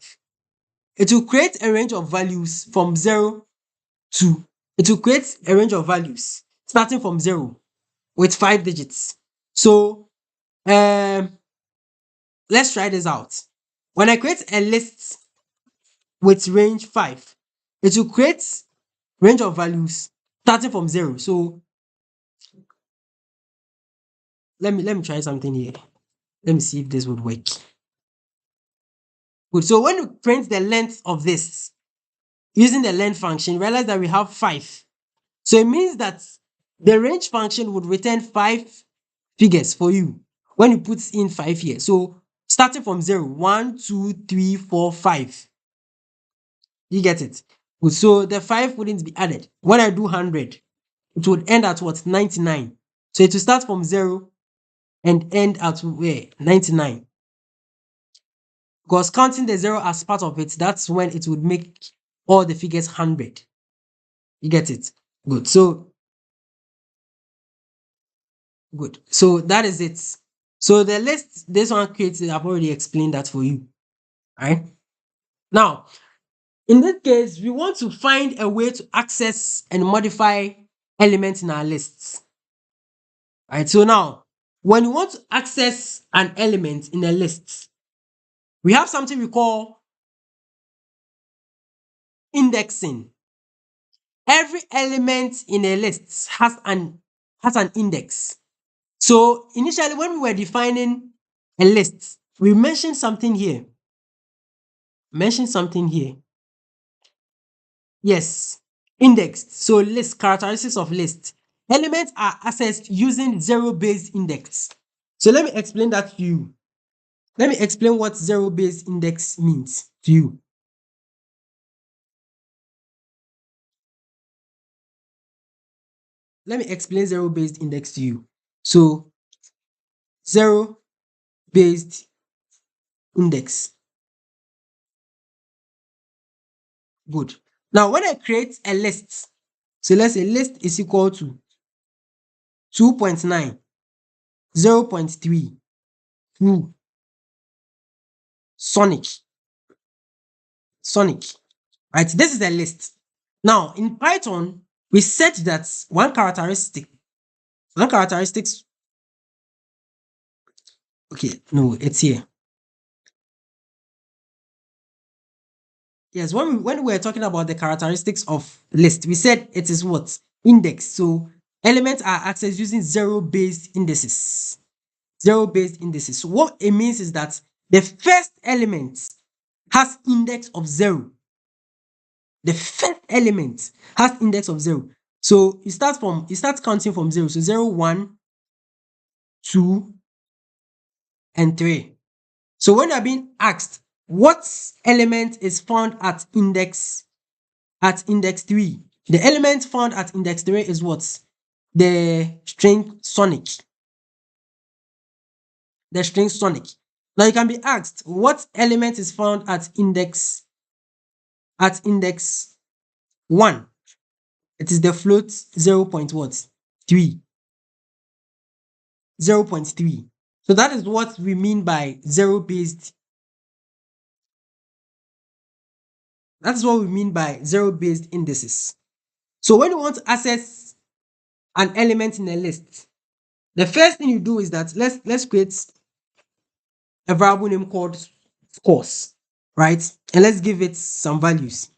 it will create a range of values from 0 to it will create a range of values starting from 0 with 5 digits. So um let's try this out. When I create a list with range 5, it will create range of values starting from 0. So let me try something here. Let me see if this would work. Good. So when you print the length of this using the length function, realize that we have 5. So it means that the range function would return 5 figures for you when you put in 5 here. So starting from 0, 1, 2, 3, 4, 5. You get it? Good. So the 5 wouldn't be added. When I do 100, it would end at what? 99. So it will start from 0 and end at where? 99. Because counting the 0 as part of it, that's when it would make all the figures 100. You get it? Good. So good. So that is it. So the list, this one created, I've already explained that for you. Right? Now, in this case, we want to find a way to access and modify elements in our lists. Right? So now, when you want to access an element in a list, we have something we call indexing. Every element in a list has an index. So initially, when we were defining a list, we mentioned something here. Yes, indexed. So list, characteristics of list. Elements are accessed using zero-based index. So let me explain that to you. Let me explain what zero-based index means to you. Let me explain zero-based index to you. So zero-based index. Good. Now, when I create a list, so let's say list is equal to 2.9, 0.3, 2, Sonic, Sonic. Right? This is a list. Now, in Python, we set that one characteristics. Okay, no, it's here. Yes, when we were talking about the characteristics of list, we said it is what? Index. So elements are accessed using zero-based indices. Zero-based indices. So what it means is that the first element has index of 0. The first element has index of 0. So it starts counting from 0. So 0, 1, 2, and 3. So when you're being asked what element is found at index at index 3. The element found at index 3 is what? The string sonic. The string sonic. Now you can be asked what element is found at index 1. It is the float 0. What? 3. 0.3. So that is what we mean by zero based. That is what we mean by zero based indices. So when you want to access an element in a list, the first thing you do is that let's create a variable name called scores, right? And let's give it some values.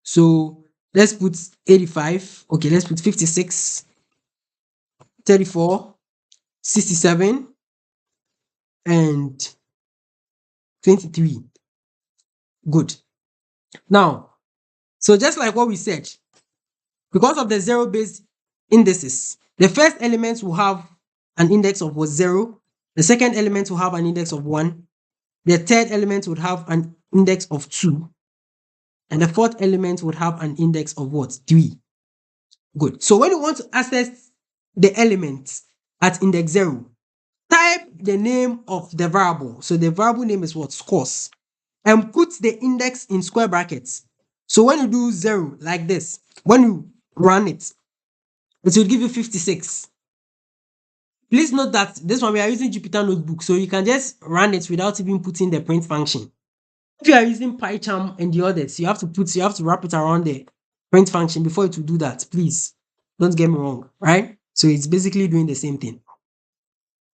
So let's put 85. Okay, let's put 56, 34, 67, and 23. Good. Now, so just like what we said, because of the zero based indices, the first element will have an index of 0, the second element will have an index of 1, the third element would have an index of 2, and the fourth element would have an index of what? 3. Good. So when you want to access the element at index 0, type the name of the variable. So the variable name is what? Scores. And put the index in square brackets. So when you do 0 like this, when you run it, it will give you 56. Please note that this one we are using Jupyter Notebook, so you can just run it without even putting the print function. If you are using PyCharm and the others, you have to wrap it around the print function before it will do that. Please don't get me wrong, right? So it's basically doing the same thing.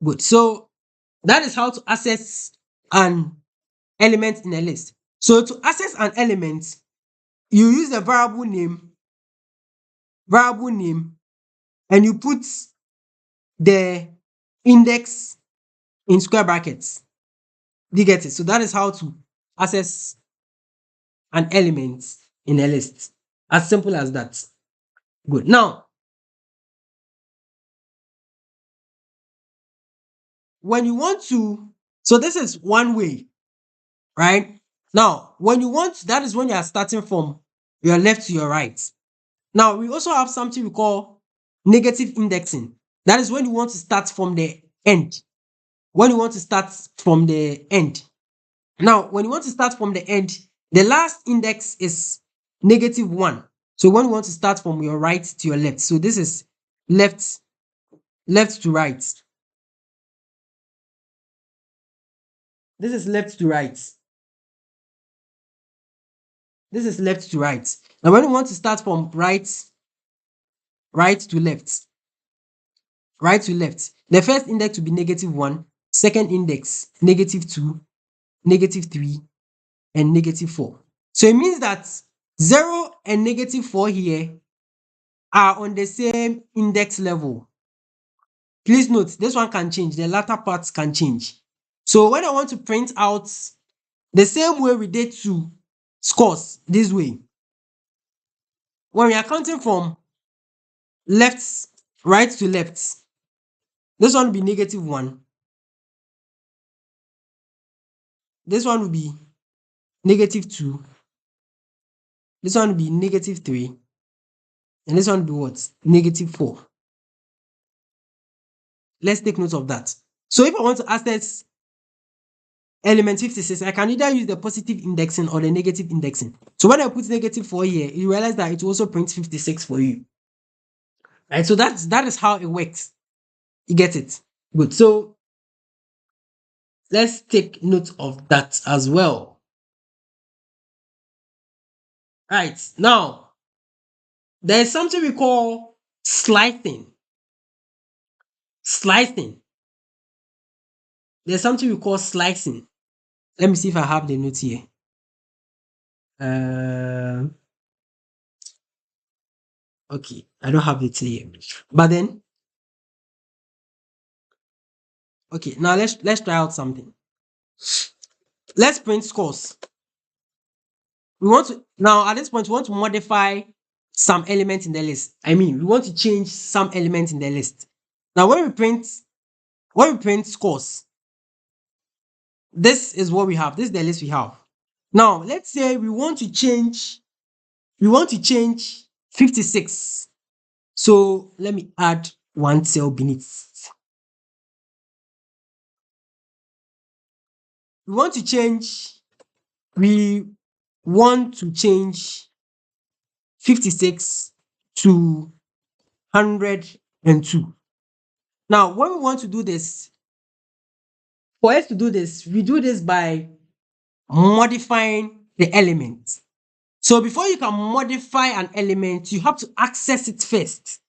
Good. So that is how to access an element in a list. So to access an element, you use the variable name, and you put the index in square brackets. Do you get it? So that is how to access an element in a list. As simple as that. Good. Now, when you want to, so this is one way, right? Now, when you want, that is when you are starting from your left to your right. Now, we also have something we call negative indexing. That is when you want to start from the end. When you want to start from the end. Now, when you want to start from the end, the last index is -1. So when you want to start from your right to your left, so this is left to right. This is left to right. This is left to right. Now, when you want to start from right to left, the first index will be -1, second index -2, -3, and -4. So it means that 0 and -4 here are on the same index level. Please note, this one can change. The latter parts can change. So when I want to print out the same way we did to scores, this way, when we are counting from right to left, this one will be -1. This one will be -2. This one will be -3. And this one will be what? -4. Let's take note of that. So if I want to access element 56, I can either use the positive indexing or the negative indexing. So when I put -4 here, you realize that it will also print 56 for you. Right? So that is how it works. You get it? Good. So let's take note of that as well. Right. Now, there is something we call slicing. Slicing. There's something we call slicing. Let me see if I have the note here. Okay, I don't have it here. But then, okay, now let's try out something. Let's print scores. We want to now at this point we want to modify some element in the list. I mean, we want to change some element in the list. Now, when we print scores, this is what we have. This is the list we have. Now, let's say we want to change we want to change 56. So let me add one cell beneath. We want to change, we want to change 56 to 102. Now, when we want to do this, for us to do this, we do this by modifying the element. So before you can modify an element, you have to access it first.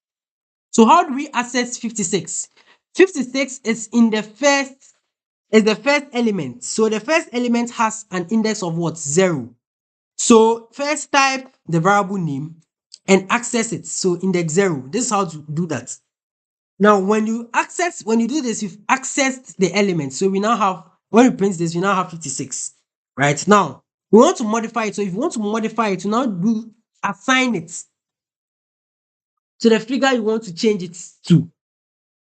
So how do we access 56? 56 is the first element. So the first element has an index of what? 0. So first type the variable name and access it. So index 0. This is how to do that. Now, when you do this, you've accessed the element. So we now have, when we print this, we now have 56. Right now, we want to modify it. So if you want to modify it, you now assign it to the figure you want to change it to.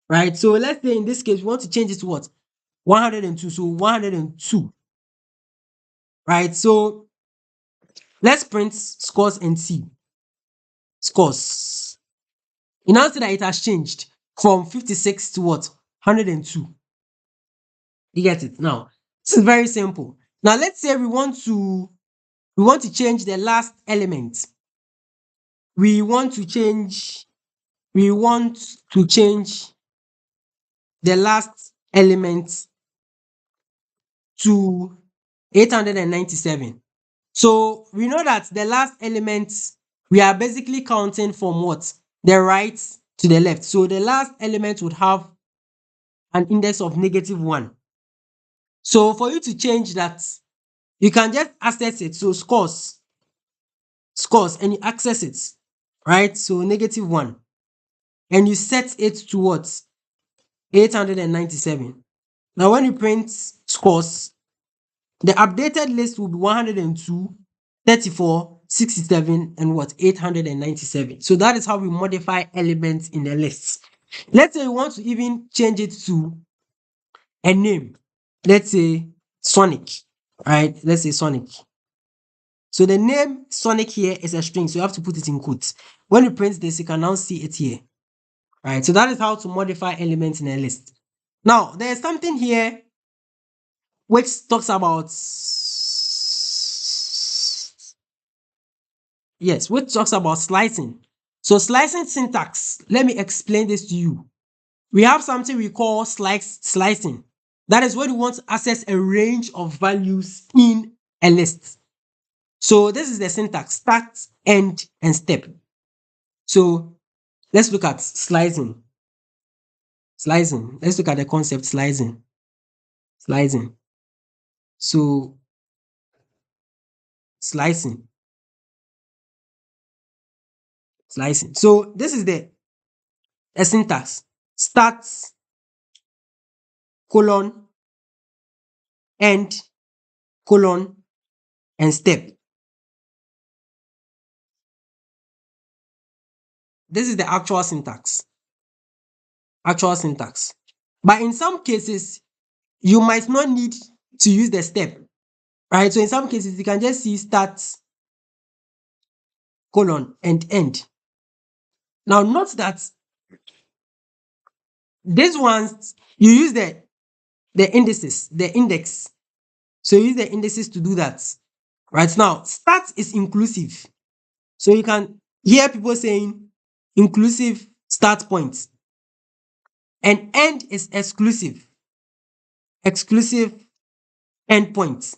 Right. So let's say in this case, we want to change it to what? 102. So 102. Right. So let's print scores and see. Scores. You now see that it has changed from 56 to what? 102. You get it? Now, this is very simple. Now, let's say we want to change the last element. We want to change the last element to 897. So we know that the last element, we are basically counting from what? The right to the left. So the last element would have an index of -1. So for you to change that, you can just access it. So scores, and you access it, right? So -1, and you set it to what? 897. Now, when you print scores, the updated list will be 102, 34, 67, and what? 897. So that is how we modify elements in the list. Let's say you want to even change it to a name. Let's say Sonic, right? Let's say Sonic. So the name Sonic here is a string, so you have to put it in quotes. When you print this, you can now see it here, right? So that is how to modify elements in a list. Now, there is something here which talks about, yes, which talks about slicing. So slicing syntax, let me explain this to you. We have something we call slicing. That is when you want to access a range of values in a list. So this is the syntax: start, end, and step. So let's look at slicing. Slicing. Let's look at the concept slicing. Slicing. So slicing. Slicing. So this is the syntax: start, colon, end, colon, and step. This is the actual syntax. Actual syntax. But in some cases, you might not need to use the step, right? So in some cases, you can just see start, colon, and end. Now, note that these ones, you use the indices, the index. So you use the indices to do that. Right now, start is inclusive. So you can hear people saying inclusive start point. And end is exclusive. Exclusive end point.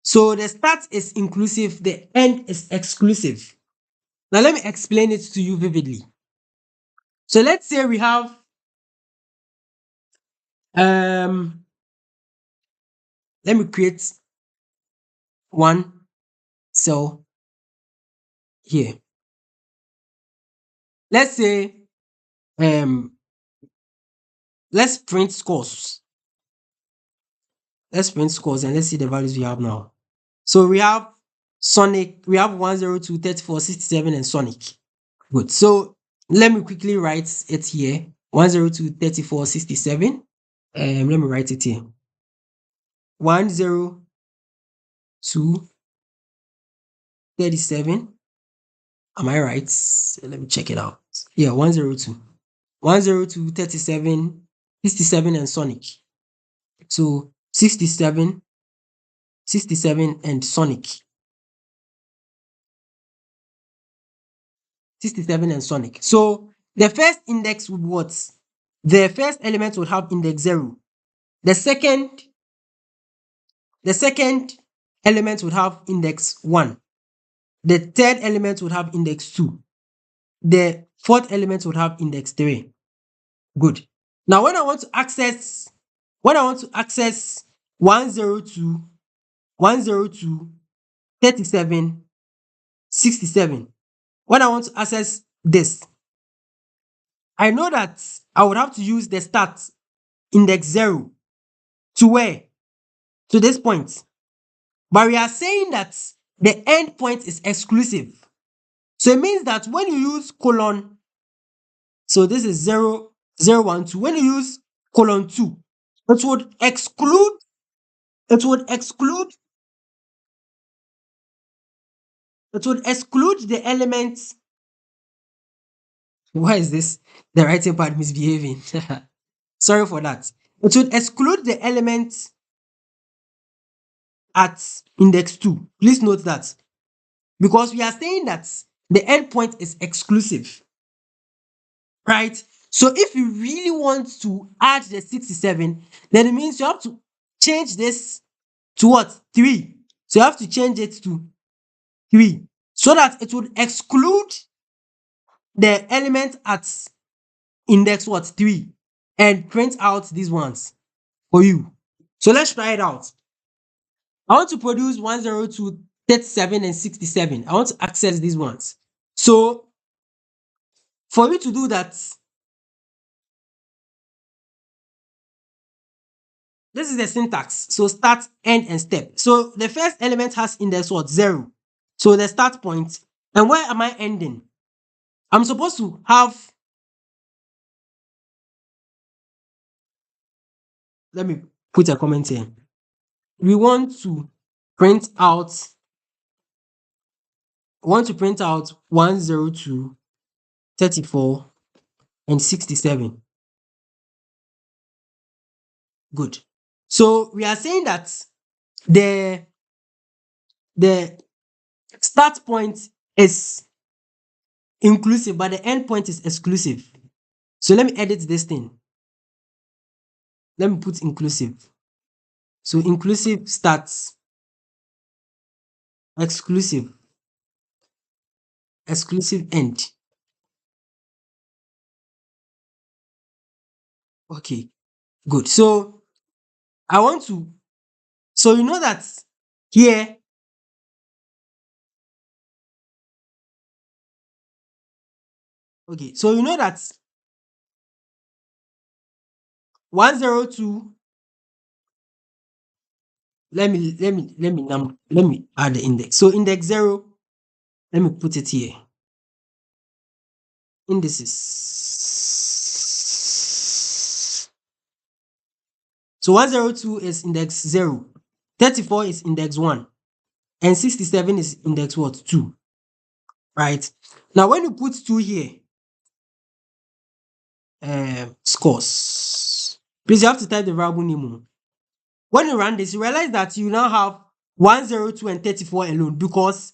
So the start is inclusive, the end is exclusive. Now let me explain it to you vividly. So let's say we have let me create one cell here. Let's say um let's print scores. Let's print scores and let's see the values we have now. So we have Sonic, we have 102, 34, 67, and Sonic. Good. So let me quickly write it here. 102, 34, 67. Let me write it here. 102, 37, Am I right? Let me check it out. Yeah, 102. 102, 37, 67, and Sonic. So 67, 67, and Sonic. 67 and Sonic. So the first index would what? The first element would have index 0. The second, the second element would have index 1. The third element would have index 2. The fourth element would have index 3. Good. Now when I want to access 102, 102, 37, 67. When I want to access this, I know that I would have to use the start index 0 to where? To this point. But we are saying that the end point is exclusive. So it means that when you use colon, so this is 0, 0, 1, 2. When you use colon 2, it would exclude, it would exclude, it would exclude the elements. Why is this? The writing part misbehaving. Sorry for that. It would exclude the elements at index 2. Please note that. Because we are saying that the endpoint is exclusive, right? So if you really want to add the 67, then it means you have to change this to what? 3. So you have to change it to 3 so that it would exclude the element at index what? 3 and print out these ones for you. So let's try it out. I want to produce 102, 37, and 67. I want to access these ones. So for you to do that, this is the syntax. So start, end, and step. So the first element has index what? 0. So the start point. And where am I ending? I'm supposed to have, let me put a comment here. We want to print out, 102, 34, and 67. Good. So we are saying that the the start point is inclusive, but the end point is exclusive. So let me edit this thing. Let me put inclusive. So inclusive starts, exclusive, exclusive end. Okay, good. So I want to, so you know that here, okay, so you know that 102, let me add the index. So index 0, let me put it here. Indices. So 102 is index 0, 34 is index 1, and 67 is index what? 2. Right? Now when you put 2 here, scores. Please you have to type the variable name. When you run this, you realize that you now have 102 and 34 alone, because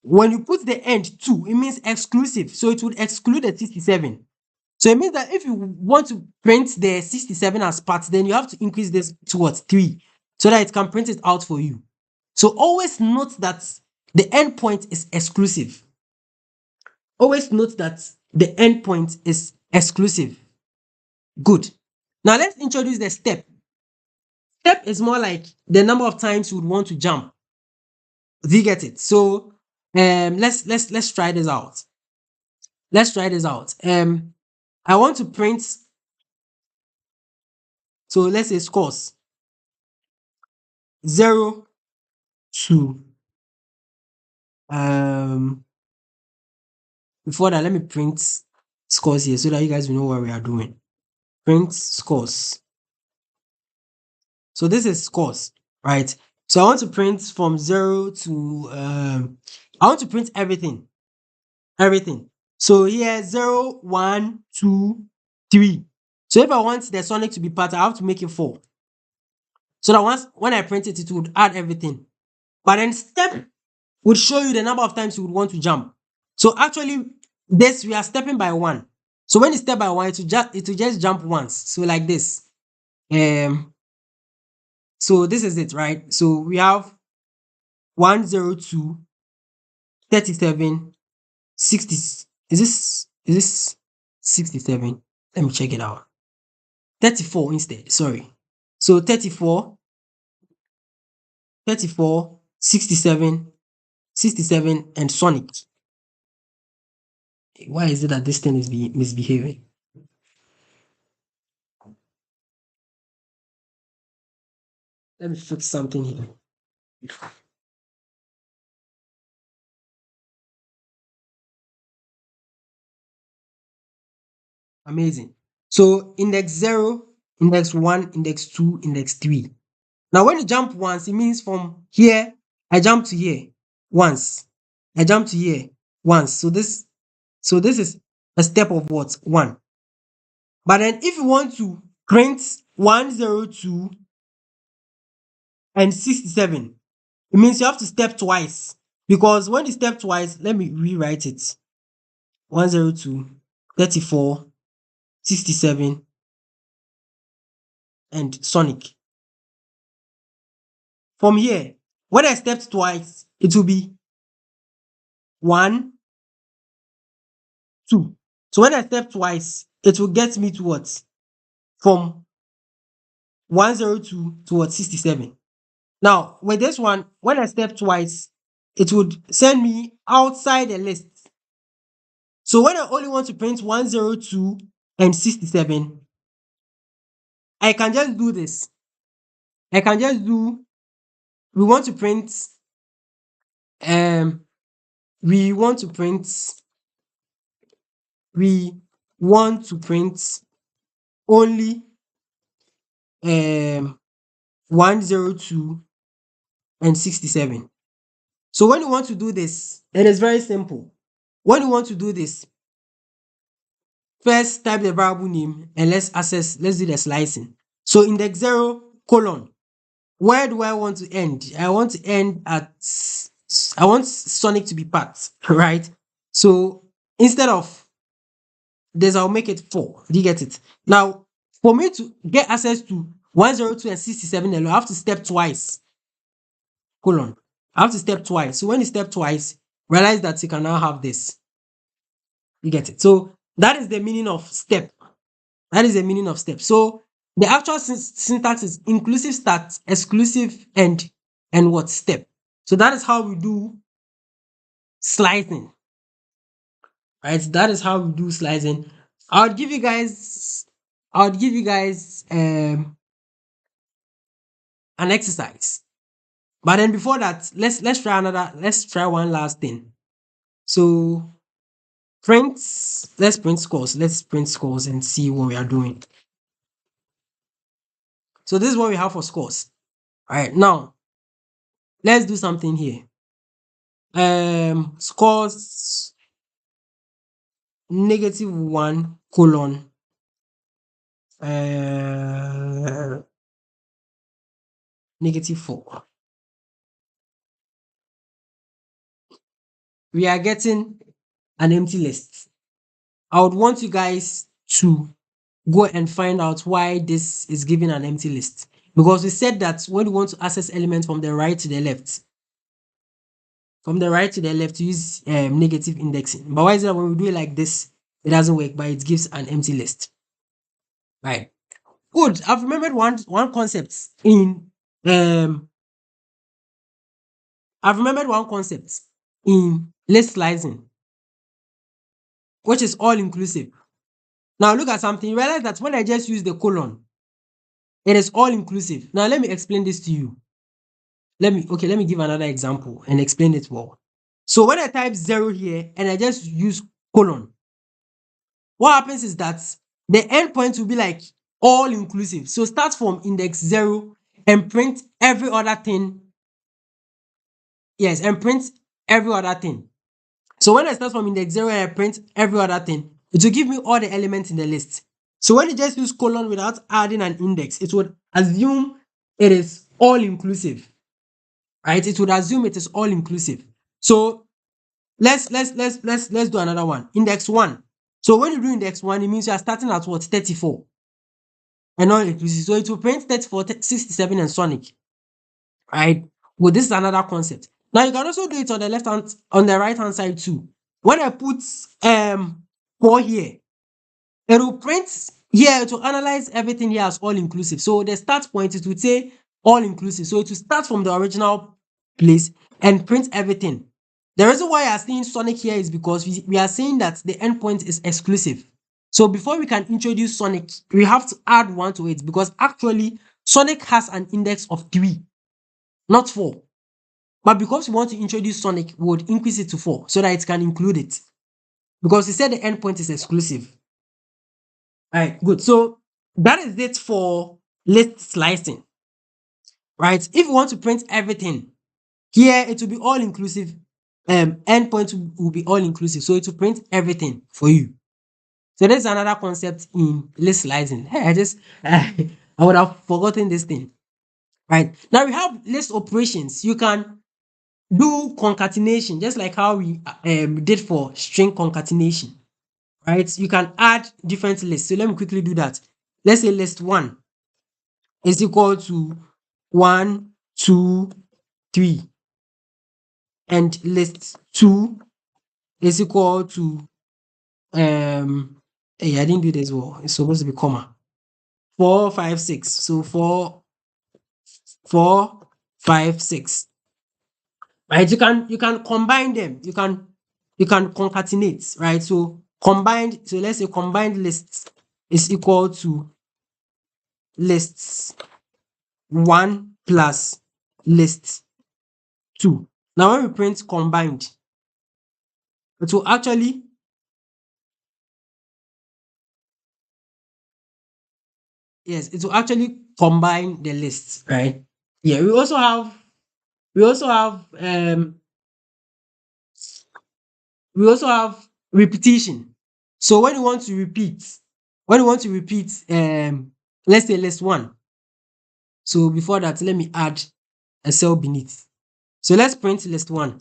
when you put the end 2, it means exclusive. So it would exclude the 67. So it means that if you want to print the 67 as parts, then you have to increase this to what? 3, so that it can print it out for you. So always note that the endpoint is exclusive. Always note that the endpoint is exclusive. Good. Now let's introduce the step. Step is more like the number of times you would want to jump. Do you get it? So let's try this out. Let's try this out. I want to print, so let's say scores 0 to before that, let me print scores here so that you guys will know what we are doing. Print scores. So this is scores, right? So I want to print from 0 to I want to print everything. everything. So here 0, 1, 2, 3. So if I want the sonic to be part, I have to make it 4. So that once when I print it, it would add everything. But then step would show you the number of times you would want to jump. So actually, this we are stepping by 1. So when you step by 1, it will just jump once. So like this. Um so this is it, right? So we have 102, 37, 60. Is this 67? Let me check it out. 34 instead. Sorry. So 34, 34, 67, 67, and Sonic. Why is it that this thing is misbehaving? Let me fix something here. Amazing. So index 0, index 1, index 2, index 3. Now when you jump once, it means from here, I jump to here once. I jump to here once. So this is a step of what? 1. But then if you want to print 102 and 67, it means you have to step twice. Because when you step twice, let me rewrite it. 102, 34, 67, and Sonic. From here, when I stepped twice, it will be 1, 2. So when I step twice, it will get me to what? From 102 to what? 67. Now, with this one, when I step twice, it would send me outside the list. So when I only want to print 102 and 67, I can just do this. I can just do, we want to print, um, we want to print, we want to print only 102 and 67. So when you want to do this, it is very simple. When you want to do this, first type the variable name and let's do the slicing. So index 0 colon. Where do I want to end? I want to end at, I want Sonic to be part, right? So instead of this, I'll make it 4. Do you get it? Now, for me to get access to 102 and 67, I have to step twice. Colon. I have to step twice. So when you step twice, realize that you can now have this. You get it? So that is the meaning of step. That is the meaning of step. So the actual syntax is inclusive start, exclusive end, and what? Step. So that is how we do slicing, right? That is how we do slicing. I would give you guys, I would give you guys an exercise. But then before that, let's try one last thing. So print, let's print scores. Let's print scores and see what we are doing. So this is what we have for scores. All right, now let's do something here. Scores -1 colon -4. We are getting an empty list. I would want you guys to go and find out why this is giving an empty list. Because we said that when we want to access elements from the right to the left, use negative indexing. But why is it that when we do it like this, it doesn't work, but it gives an empty list? Right. Good. I've remembered one concept in um I've remembered one concept in list slicing, which is all inclusive. Now look at something. You realize that when I just use the colon, it is all inclusive. Now let me explain this to you. Let me give another example and explain it well. So when I type 0 here and I just use colon, what happens is that the endpoint will be like all inclusive. So start from index 0 and print every other thing. Yes, and print every other thing. So when I start from index 0 and I print every other thing, it will give me all the elements in the list. So when you just use colon without adding an index, it would assume it is all inclusive, right? It would assume it is all inclusive. So let's do another one. Index 1. So when you do index 1, it means you are starting at what? 34 and all inclusive. So it will print 34, 67 and Sonic, right? Well, this is another concept. Now you can also do it on the left hand, on the right hand side too. When I put 4 here, it will print here, it will analyze everything here as all inclusive. So the start point, it would say all inclusive. So it will start from the original place and print everything. The reason why I are seeing Sonic here is because we are saying that the endpoint is exclusive. So before we can introduce Sonic, we have to add 1 to it, because actually Sonic has an index of 3, not 4. But because we want to introduce Sonic, we would increase it to 4 so that it can include it. Because we said the endpoint is exclusive. All right, good. So that is it for list slicing, right? If you want to print everything, here it will be all inclusive. Endpoint will be all inclusive. So it will print everything for you. So there's another concept in list slicing. Hey, I would have forgotten this thing. Right. Now we have list operations. You can do concatenation, just like how we did for string concatenation. Right? You can add different lists. So let me quickly do that. Let's say list 1 is equal to 1, 2, 3, and list 2 is equal to hey, I didn't do this well. It's supposed to be comma. 4, 5, 6. So 4, 4, 5, 6. Right? You can combine them. You can concatenate, right? So combined, so let's say combined lists is equal to lists 1 plus list 2. Now when we print combined, it will actually, yes, it will actually combine the lists, right? Yeah, we also have we also have repetition. So when you want to repeat let's say list 1. So before that, let me add a cell beneath. So let's print list 1.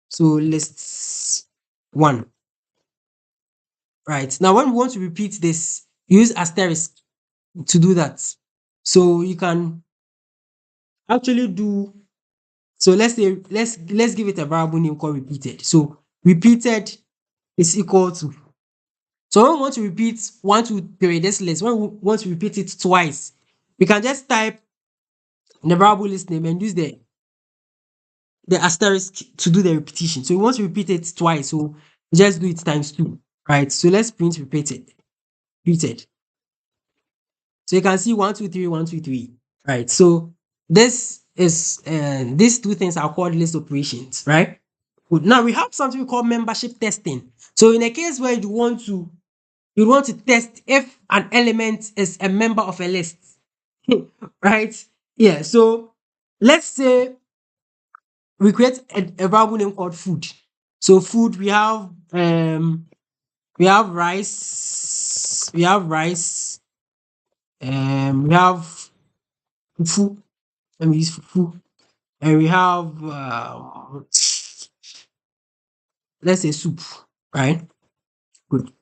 So list 1. Right. Now when we want to repeat this, use asterisk to do that. So you can actually do, so let's say let's give it a variable name called repeated. So repeated is equal to, so when we want to repeat 1, 2, 3 this list, when we want to repeat it twice, we can just type the variable list name and use the asterisk to do the repetition. So we want to repeat it twice, so just do it times 2, right? So let's print repeated. So you can see 1, 2, 3, 1, 2, 3, right? So this is these two things are called list operations, right? Good. Now we have something we call membership testing. So in a case where you want to test if an element is a member of a list, right? Yeah. So let's say we create a variable name called food. So food, we have rice, we have fufu, and we use fufu, and we have let's say soup, right? Good.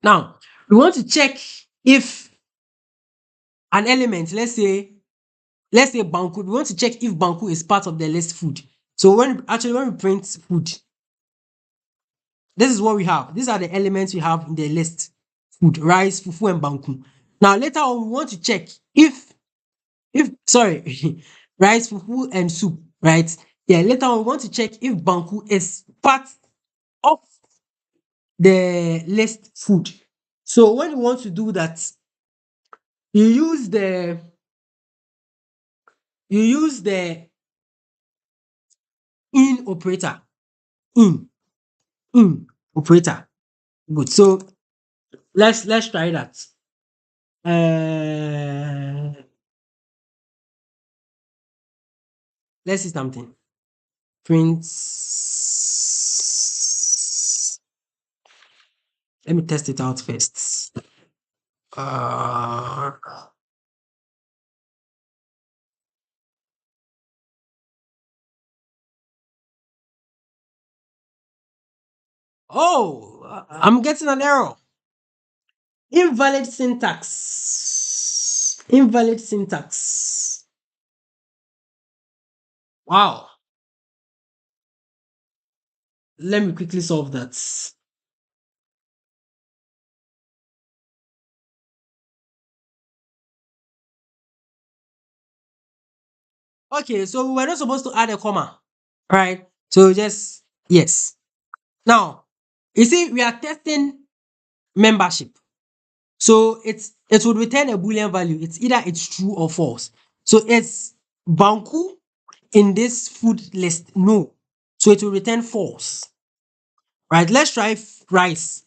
Now we want to check if an element, let's say banku, we want to check if banku is part of the list food. So when we print food, this is what we have. These are the elements we have in the list: food, rice, fufu, and banku. Now later on, we want to check if sorry, rice, fufu, and soup, right? Yeah, later on we want to check if banku is part of the list food. So when you want to do that, you use the in operator. In in operator. Good. So let's try that. Uh, let's see something. Print. Let me test it out first. Uh, I'm getting an error. Invalid syntax. Invalid syntax. Wow. Let me quickly solve that. Okay, so we're not supposed to add a comma, right? So just yes. Now, you see, we are testing membership. So it would return a boolean value. It's either it's true or false. So it's Banku in this food list. No. So it will return false. Right? Let's try rice.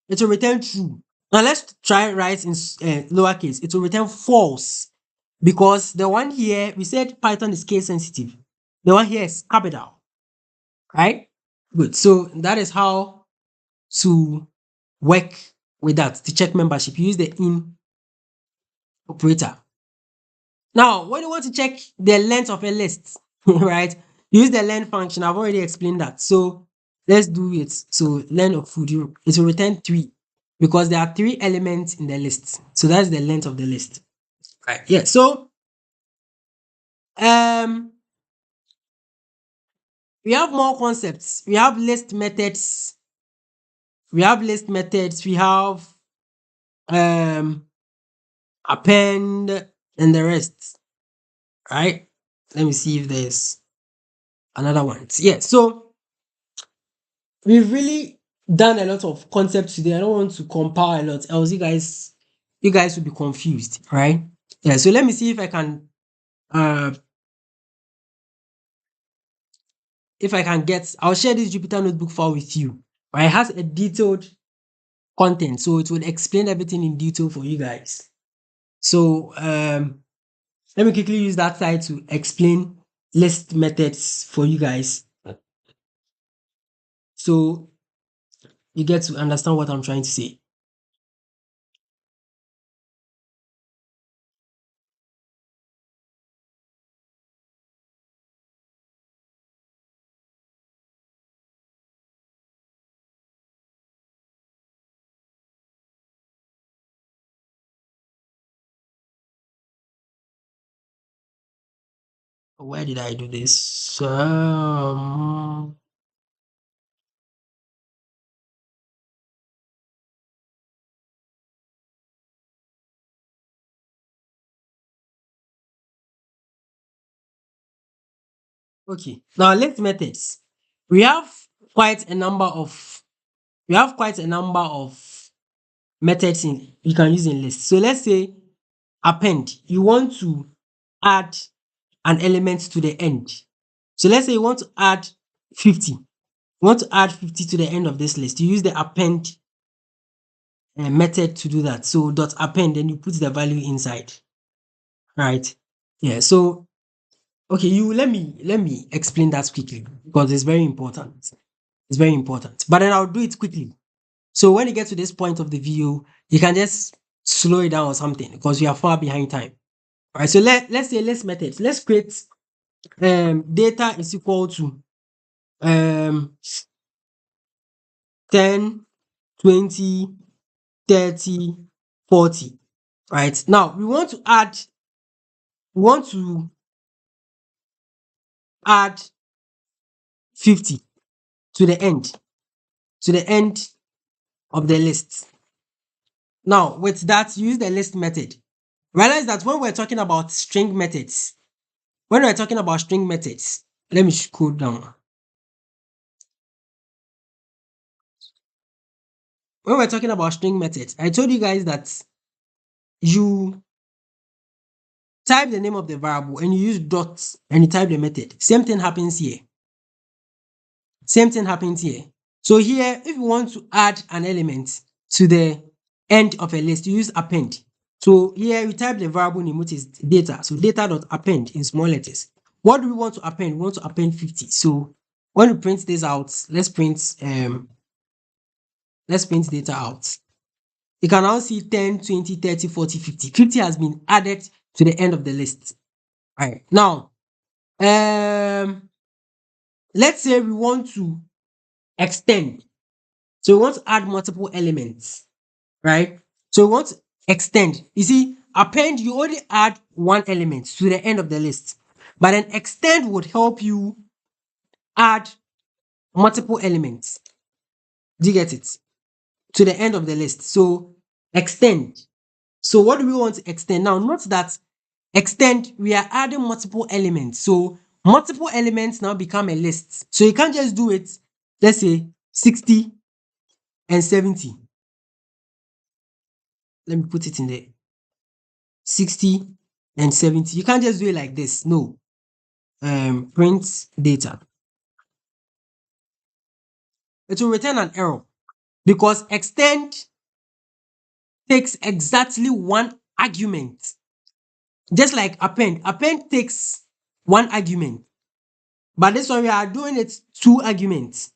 It will return true. Now let's try rice in lowercase. It will return false because the one here we said Python is case sensitive. The one here is capital, right? Good. So that is how to work with that to check membership. You use the in operator. Now, when you want to check the length of a list, right? Use the len function. I've already explained that. So let's do it. So len of food, it will return 3 because there are 3 elements in the list. So that's the length of the list. Right. Yeah. So um we have more concepts. We have list methods. We have list methods. We have um append and the rest. Right. Let me see if there's another one. Yeah. So we've really done a lot of concepts today. I don't want to compile a lot, else you guys will be confused, right? Yeah. So let me see uh if I can get. I'll share this Jupyter notebook file with you. Right? It has a detailed content, so it will explain everything in detail for you guys. So let me quickly use that side to explain list methods for you guys, so you get to understand what I'm trying to say. Where did I do this? Okay. Now list methods. We have quite a number of we have quite a number of methods you can use in list. So let's say append. You want to add an element to the end. So let's say you want to add 50. You want to add 50 to the end of this list. You use the append method to do that. So dot append, then you put the value inside. Right. Yeah. So okay, you let me explain that quickly because it's very important. It's very important. But then I'll do it quickly. So when you get to this point of the video, you can just slow it down or something because we are far behind time. All right. So let's say let's methods. Let's create data is equal to um 10, 20, 30, 40. Right. Now we want to add 50 to the end of the list. Now, with that, use the list method. Realize that when we're talking about string methods, let me scroll down. When we're talking about string methods, I told you guys that you type the name of the variable and you use dots and you type the method. Same thing happens here. Same thing happens here. So here, if you want to add an element to the end of a list, you use append. So here you type the variable name, which is data. So data.append in small letters. What do we want to append? We want to append 50. So when we print this out, let's print Let's print data out. You can now see 10, 20, 30, 40, 50. 50 has been added to the end of the list. All right. Now, let's say we want to extend. So we want to add multiple elements, right? So we want to extend. You see, append, you only add one element to the end of the list. But then extend would help you add multiple elements. Do you get it? To the end of the list. So extend. So what do we want to extend? Now, note that extend, we are adding multiple elements. So multiple elements now become a list. So you can't just do it, let's say 60 and 70. Let me put it in there. 60 and 70. You can't just do it like this. No. Print data. It will return an error because extend takes exactly one argument. Just like append. Append takes one argument. But this one we are doing it two arguments.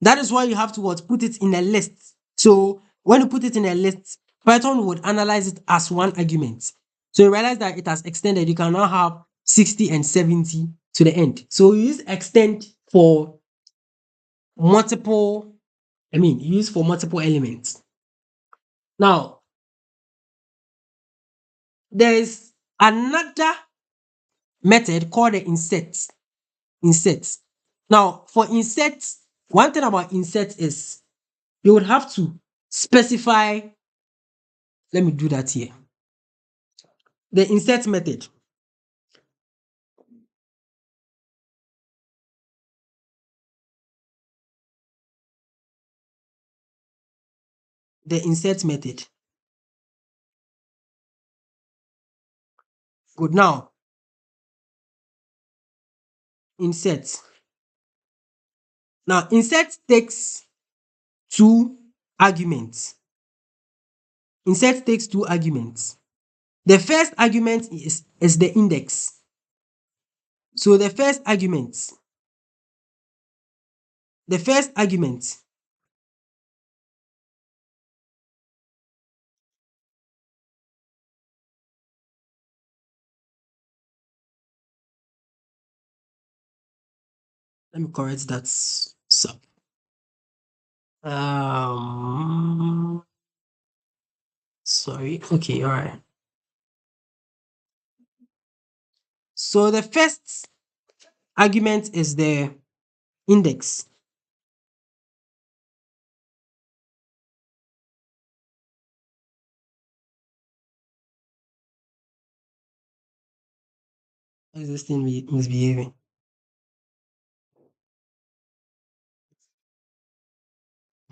That is why you have to what? Put it in a list. So when you put it in a list, Python would analyze it as one argument. So you realize that it has extended. You can now have 60 and 70 to the end. So you use extend for multiple, use for multiple elements. Now, there is another method called the insert. Insert. Now, for insert, one thing about insert is you would have to specify. Let me do that here. The insert method. The insert method. Good. Now, insert. Now, insert takes two arguments. Insert takes two arguments. The first argument is the index. So the first argument let me correct that. So, sorry. Okay, all right. So the first argument is the index. How is this thing misbehaving?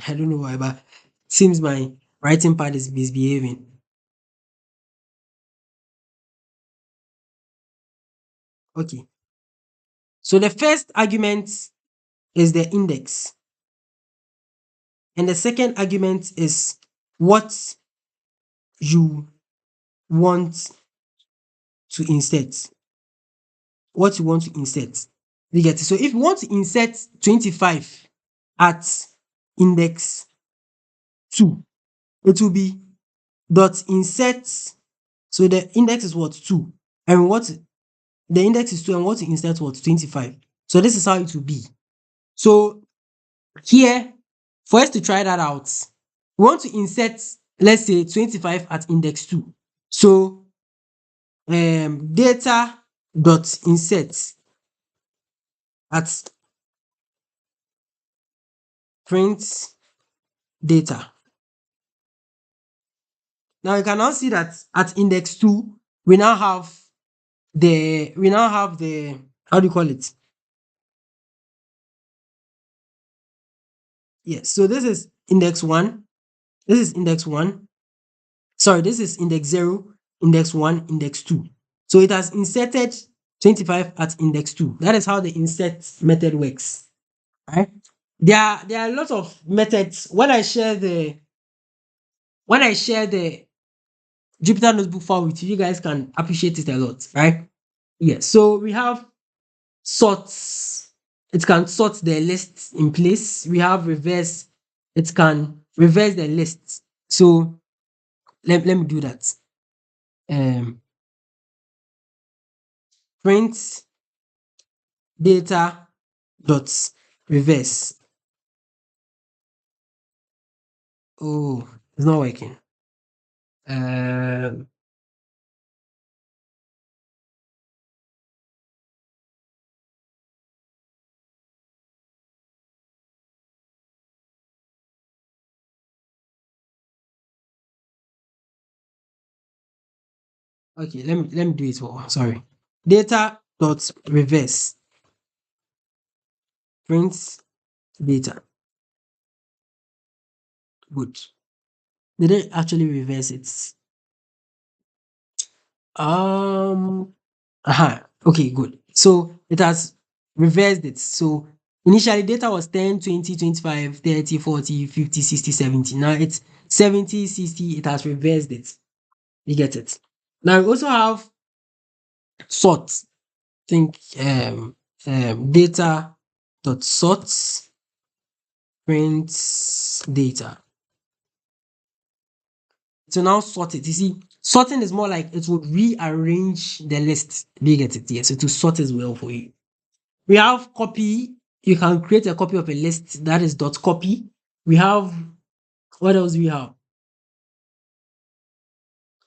I don't know why, but it seems my writing pad is misbehaving. Okay. So the first argument is the index. And the second argument is what you want to insert. What you want to insert. You get it? So if you want to insert 25 at index 2, it will be dot insert. So the index is what? 2. And what the index is 2 and what to insert what? 25. So this is how it will be. So here, for us to try that out, we want to insert, let's say 25 at index 2. So data dot insert at print data. Now you can now see that at index 2, we now have the how do you call it? Yes, so this is index 1. This is index 1. Sorry, this is index 0, index 1, index 2. So it has inserted 25 at index 2. That is how the insert method works. Right? There are a lot of methods. When I share the Jupyter notebook file with you, you guys can appreciate it a lot, right? Yes. So we have sorts. It can sort the list in place. We have reverse. It can reverse the list. So let me do that. Um, print data dot reverse. Oh, it's not working. Um, okay, let me do it. Sorry. Data dot reverse. Print data. Good. Did it actually reverse it? Okay, good. So it has reversed it. So initially data was 10, 20, 25, 30, 40, 50, 60, 70. Now it's 70, 60. It has reversed it. You get it. Now we also have sort. Think data dot sort print data. So now sort it. You see, sorting is more like it would rearrange the list. Do you get it? Yes, it will sort as well for you. We have copy. You can create a copy of a list that is dot copy. We have what else do we have?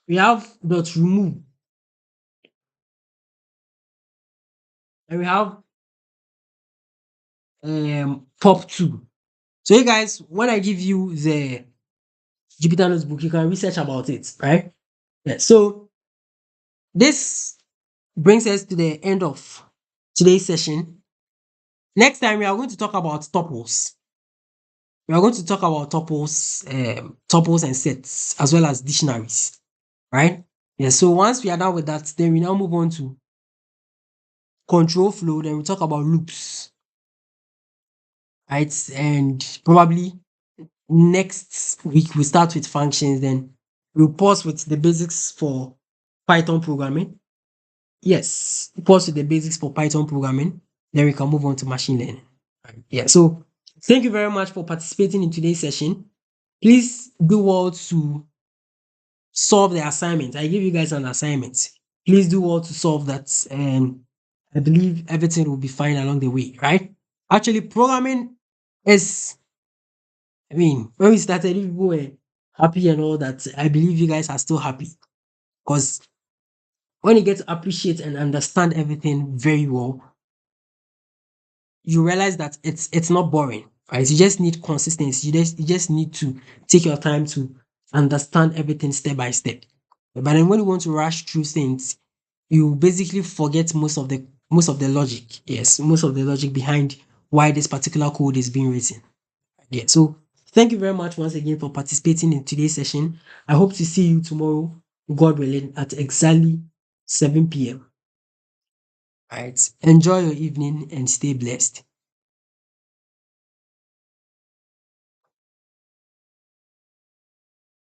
We have dot remove, and we have pop two. So you guys, when I give you the Jupyter notebook, you can research about it, right? Yeah. So this brings us to the end of today's session. Next time we are going to talk about tuples. We are going to talk about tuples and sets as well as dictionaries, right? Yeah. So once we are done with that, then we now move on to control flow. Then we talk about loops, right? And probably next week we start with functions. Then we'll pause with the basics for Python programming. Yes, pause with the basics for Python programming. Then we can move on to machine learning. Right. Yeah. So thank you very much for participating in today's session. Please do well to solve the assignment. I give you guys an assignment. Please do well to solve that, and I believe everything will be fine along the way, right? Actually, programming is, I mean, when we started, people were happy and all that. I believe you guys are still happy because when you get to appreciate and understand everything very well, you realize that it's not boring, right? You just need consistency. You just need to take your time to understand everything step by step. But then when you want to rush through things, you basically forget most of the logic. Yes, most of the logic behind why this particular code is being written. Yeah. So thank you very much once again for participating in today's session. I hope to see you tomorrow, God willing, at exactly 7 p.m. All right. Enjoy your evening and stay blessed.